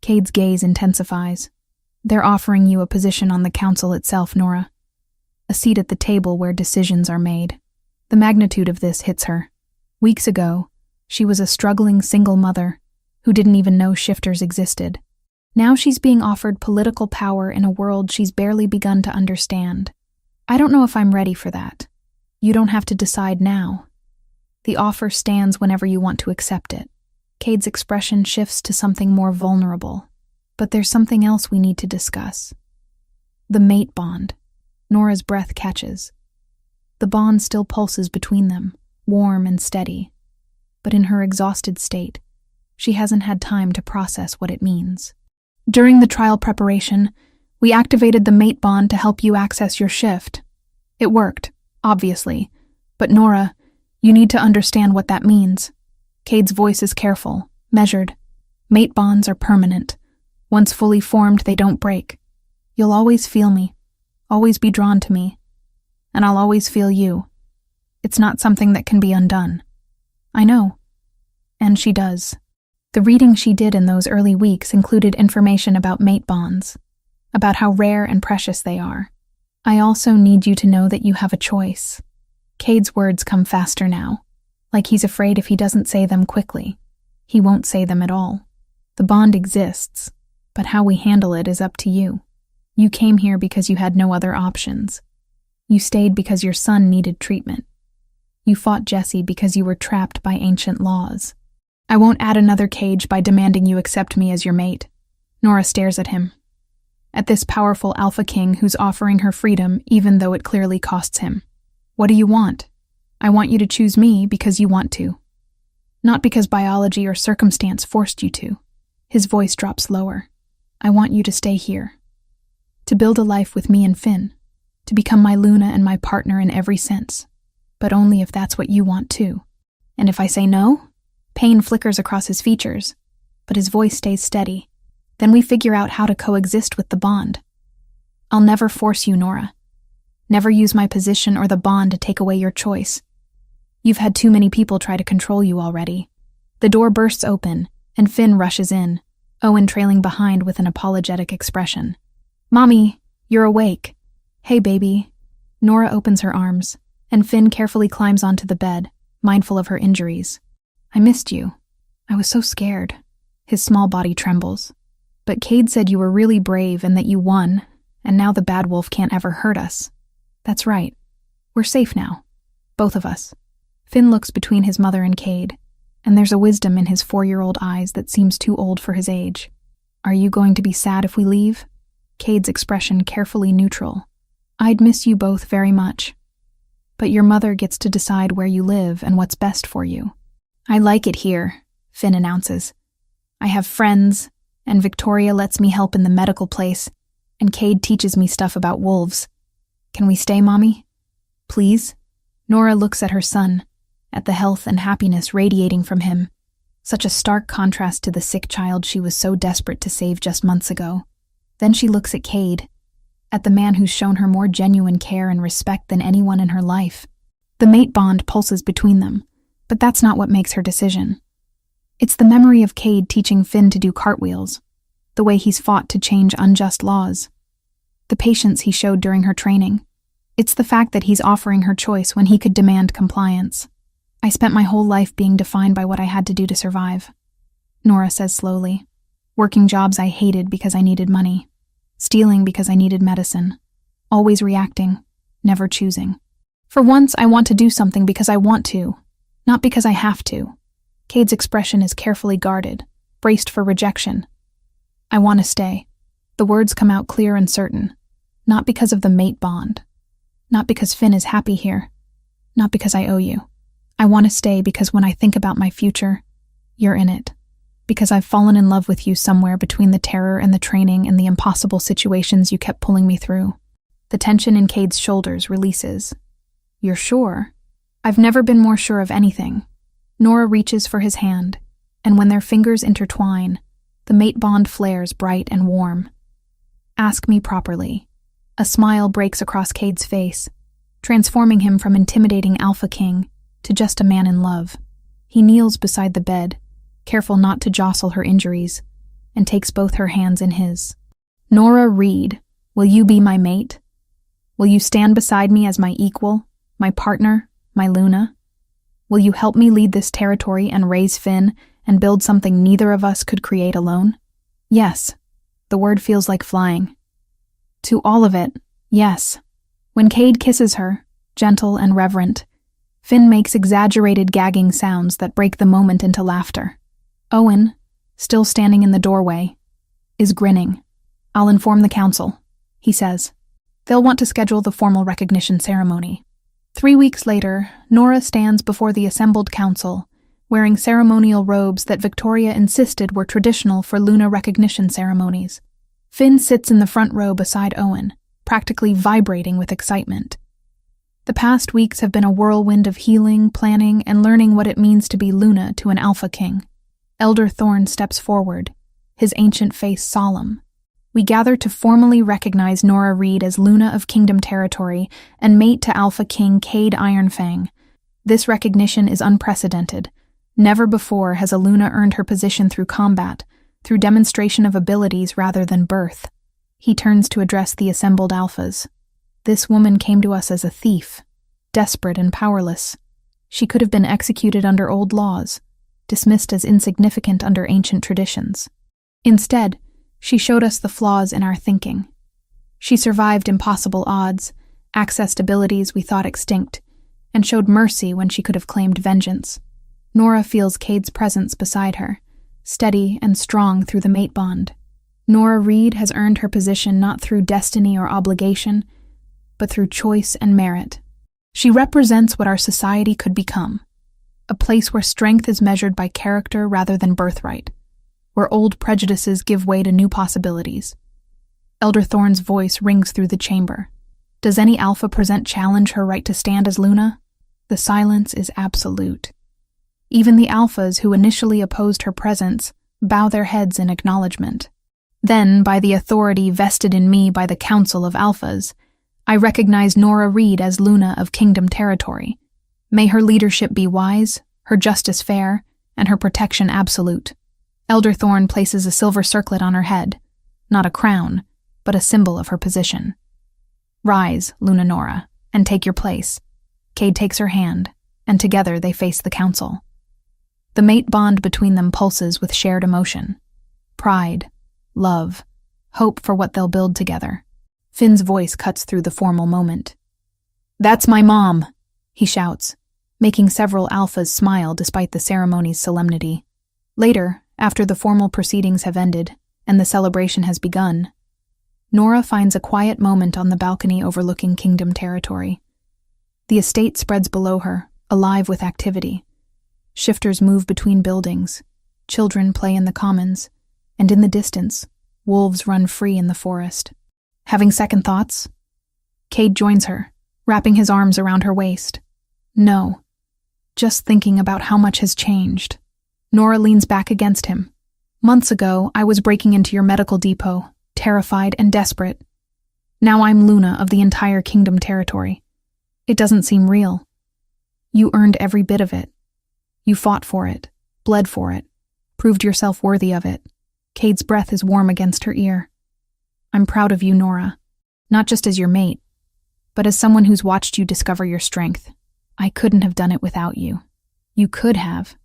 Cade's gaze intensifies. "They're offering you a position on the council itself, Nora. A seat at the table where decisions are made." The magnitude of this hits her. Weeks ago, she was a struggling single mother who didn't even know shifters existed. Now she's being offered political power in a world she's barely begun to understand. "I don't know if I'm ready for that. You don't have to decide now. The offer stands whenever you want to accept it." Cade's expression shifts to something more vulnerable. "But there's something else we need to discuss. The mate bond." Nora's breath catches. The bond still pulses between them, warm and steady. But in her exhausted state, she hasn't had time to process what it means. "During the trial preparation, we activated the mate bond to help you access your shift. It worked, obviously, but Nora, you need to understand what that means." Cade's voice is careful, measured. "Mate bonds are permanent. Once fully formed, they don't break. You'll always feel me, always be drawn to me, and I'll always feel you. It's not something that can be undone." "I know." And she does. The reading she did in those early weeks included information about mate bonds, about how rare and precious they are. "I also need you to know that you have a choice." Cade's words come faster now, like he's afraid if he doesn't say them quickly, he won't say them at all. "The bond exists, but how we handle it is up to you. You came here because you had no other options. You stayed because your son needed treatment. You fought Jessie because you were trapped by ancient laws. I won't add another cage by demanding you accept me as your mate." Nora stares at him, at this powerful alpha king who's offering her freedom even though it clearly costs him. "What do you want?" "I want you to choose me because you want to. Not because biology or circumstance forced you to." His voice drops lower. "I want you to stay here. To build a life with me and Finn. To become my Luna and my partner in every sense. But only if that's what you want too. And if I say no?" Pain flickers across his features, but his voice stays steady. "Then we figure out how to coexist with the bond." I'll never force you, Nora. Never use my position or the bond to take away your choice. You've had too many people try to control you already. The door bursts open, and Finn rushes in, Owen trailing behind with an apologetic expression. Mommy, you're awake. Hey, baby. Nora opens her arms, and Finn carefully climbs onto the bed, mindful of her injuries. I missed you. I was so scared. His small body trembles. But Cade said you were really brave and that you won, and now the bad wolf can't ever hurt us. That's right. We're safe now. Both of us. Finn looks between his mother and Cade, and there's a wisdom in his 4-year-old eyes that seems too old for his age. Are you going to be sad if we leave? Cade's expression carefully neutral. I'd miss you both very much. But your mother gets to decide where you live and what's best for you. I like it here, Finn announces. I have friends, and Victoria lets me help in the medical place, and Cade teaches me stuff about wolves. Can we stay, Mommy? Please? Nora looks at her son, at the health and happiness radiating from him. Such a stark contrast to the sick child she was so desperate to save just months ago. Then she looks at Cade, at the man who's shown her more genuine care and respect than anyone in her life. The mate bond pulses between them, but that's not what makes her decision. It's the memory of Cade teaching Finn to do cartwheels, the way he's fought to change unjust laws, the patience he showed during her training. It's the fact that he's offering her choice when he could demand compliance. I spent my whole life being defined by what I had to do to survive, Nora says slowly. Working jobs I hated because I needed money. Stealing because I needed medicine. Always reacting, never choosing. For once, I want to do something because I want to, not because I have to. Cade's expression is carefully guarded, braced for rejection. I want to stay. The words come out clear and certain. Not because of the mate bond. Not because Finn is happy here. Not because I owe you. I want to stay because when I think about my future, you're in it. Because I've fallen in love with you somewhere between the terror and the training and the impossible situations you kept pulling me through. The tension in Cade's shoulders releases. You're sure? I've never been more sure of anything. Nora reaches for his hand, and when their fingers intertwine, the mate bond flares bright and warm. Ask me properly. A smile breaks across Cade's face, transforming him from intimidating alpha king to just a man in love. He kneels beside the bed, careful not to jostle her injuries, and takes both her hands in his. Nora Reed, will you be my mate? Will you stand beside me as my equal, my partner, my Luna? Will you help me lead this territory and raise Finn and build something neither of us could create alone? Yes. The word feels like flying. To all of it, yes. When Cade kisses her, gentle and reverent, Finn makes exaggerated gagging sounds that break the moment into laughter. Owen, still standing in the doorway, is grinning. I'll inform the council, he says. They'll want to schedule the formal recognition ceremony. 3 weeks later, Nora stands before the assembled council, wearing ceremonial robes that Victoria insisted were traditional for Luna recognition ceremonies. Finn sits in the front row beside Owen, practically vibrating with excitement. The past weeks have been a whirlwind of healing, planning, and learning what it means to be Luna to an Alpha King. Elder Thorn steps forward, his ancient face solemn. We gather to formally recognize Nora Reed as Luna of Kingdom Territory and mate to Alpha King Cade Ironfang. This recognition is unprecedented. Never before has a Luna earned her position through combat, through demonstration of abilities rather than birth. He turns to address the assembled alphas. This woman came to us as a thief, desperate and powerless. She could have been executed under old laws, dismissed as insignificant under ancient traditions. Instead, she showed us the flaws in our thinking. She survived impossible odds, accessed abilities we thought extinct, and showed mercy when she could have claimed vengeance. Nora feels Cade's presence beside her, steady and strong through the mate bond. Nora Reed has earned her position not through destiny or obligation, but through choice and merit. She represents what our society could become, a place where strength is measured by character rather than birthright, where old prejudices give way to new possibilities. Elder Thorn's voice rings through the chamber. Does any alpha present challenge her right to stand as Luna? The silence is absolute. Even the alphas who initially opposed her presence bow their heads in acknowledgement. Then, by the authority vested in me by the Council of Alphas, I recognize Nora Reed as Luna of Kingdom Territory. May her leadership be wise, her justice fair, and her protection absolute. Elder Thorn places a silver circlet on her head, not a crown, but a symbol of her position. Rise, Luna Nora, and take your place. Cade takes her hand, and together they face the council. The mate bond between them pulses with shared emotion. Pride, love, hope for what they'll build together. Finn's voice cuts through the formal moment. "That's my mom," he shouts, making several alphas smile despite the ceremony's solemnity. Later, after the formal proceedings have ended and the celebration has begun, Nora finds a quiet moment on the balcony overlooking Kingdom Territory. The estate spreads below her, alive with activity. Shifters move between buildings, children play in the commons, and in the distance, wolves run free in the forest. Having second thoughts? Cade joins her, wrapping his arms around her waist. No, just thinking about how much has changed. Nora leans back against him. Months ago, I was breaking into your medical depot, terrified and desperate. Now I'm Luna of the entire Kingdom Territory. It doesn't seem real. You earned every bit of it. You fought for it, bled for it, proved yourself worthy of it. Cade's breath is warm against her ear. I'm proud of you, Nora. Not just as your mate, but as someone who's watched you discover your strength. I couldn't have done it without you. You could have,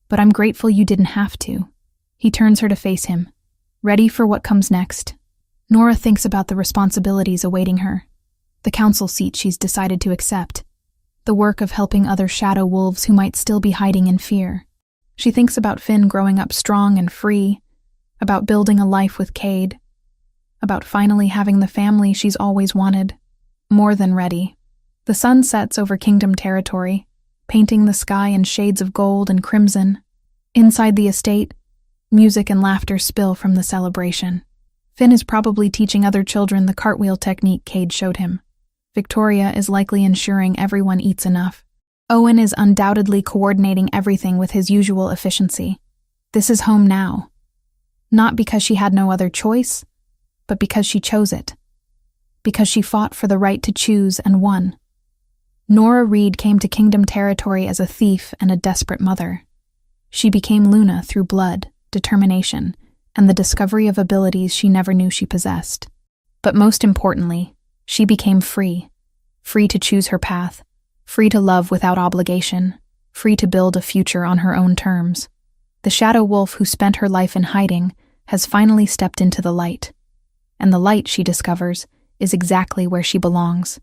but I'm grateful you didn't have to. He turns her to face him, ready for what comes next. Nora thinks about the responsibilities awaiting her, the council seat she's decided to accept, the work of helping other shadow wolves who might still be hiding in fear. She thinks about Finn growing up strong and free, about building a life with Cade, about finally having the family she's always wanted, more than ready. The sun sets over Kingdom Territory, painting the sky in shades of gold and crimson. Inside the estate, music and laughter spill from the celebration. Finn is probably teaching other children the cartwheel technique Cade showed him. Victoria is likely ensuring everyone eats enough. Owen is undoubtedly coordinating everything with his usual efficiency. This is home now. Not because she had no other choice, but because she chose it. Because she fought for the right to choose and won. Nora Reed came to Kingdom Territory as a thief and a desperate mother. She became Luna through blood, determination, and the discovery of abilities she never knew she possessed. But most importantly, she became free. Free to choose her path, free to love without obligation, free to build a future on her own terms. The shadow wolf who spent her life in hiding has finally stepped into the light. And the light, she discovers, is exactly where she belongs.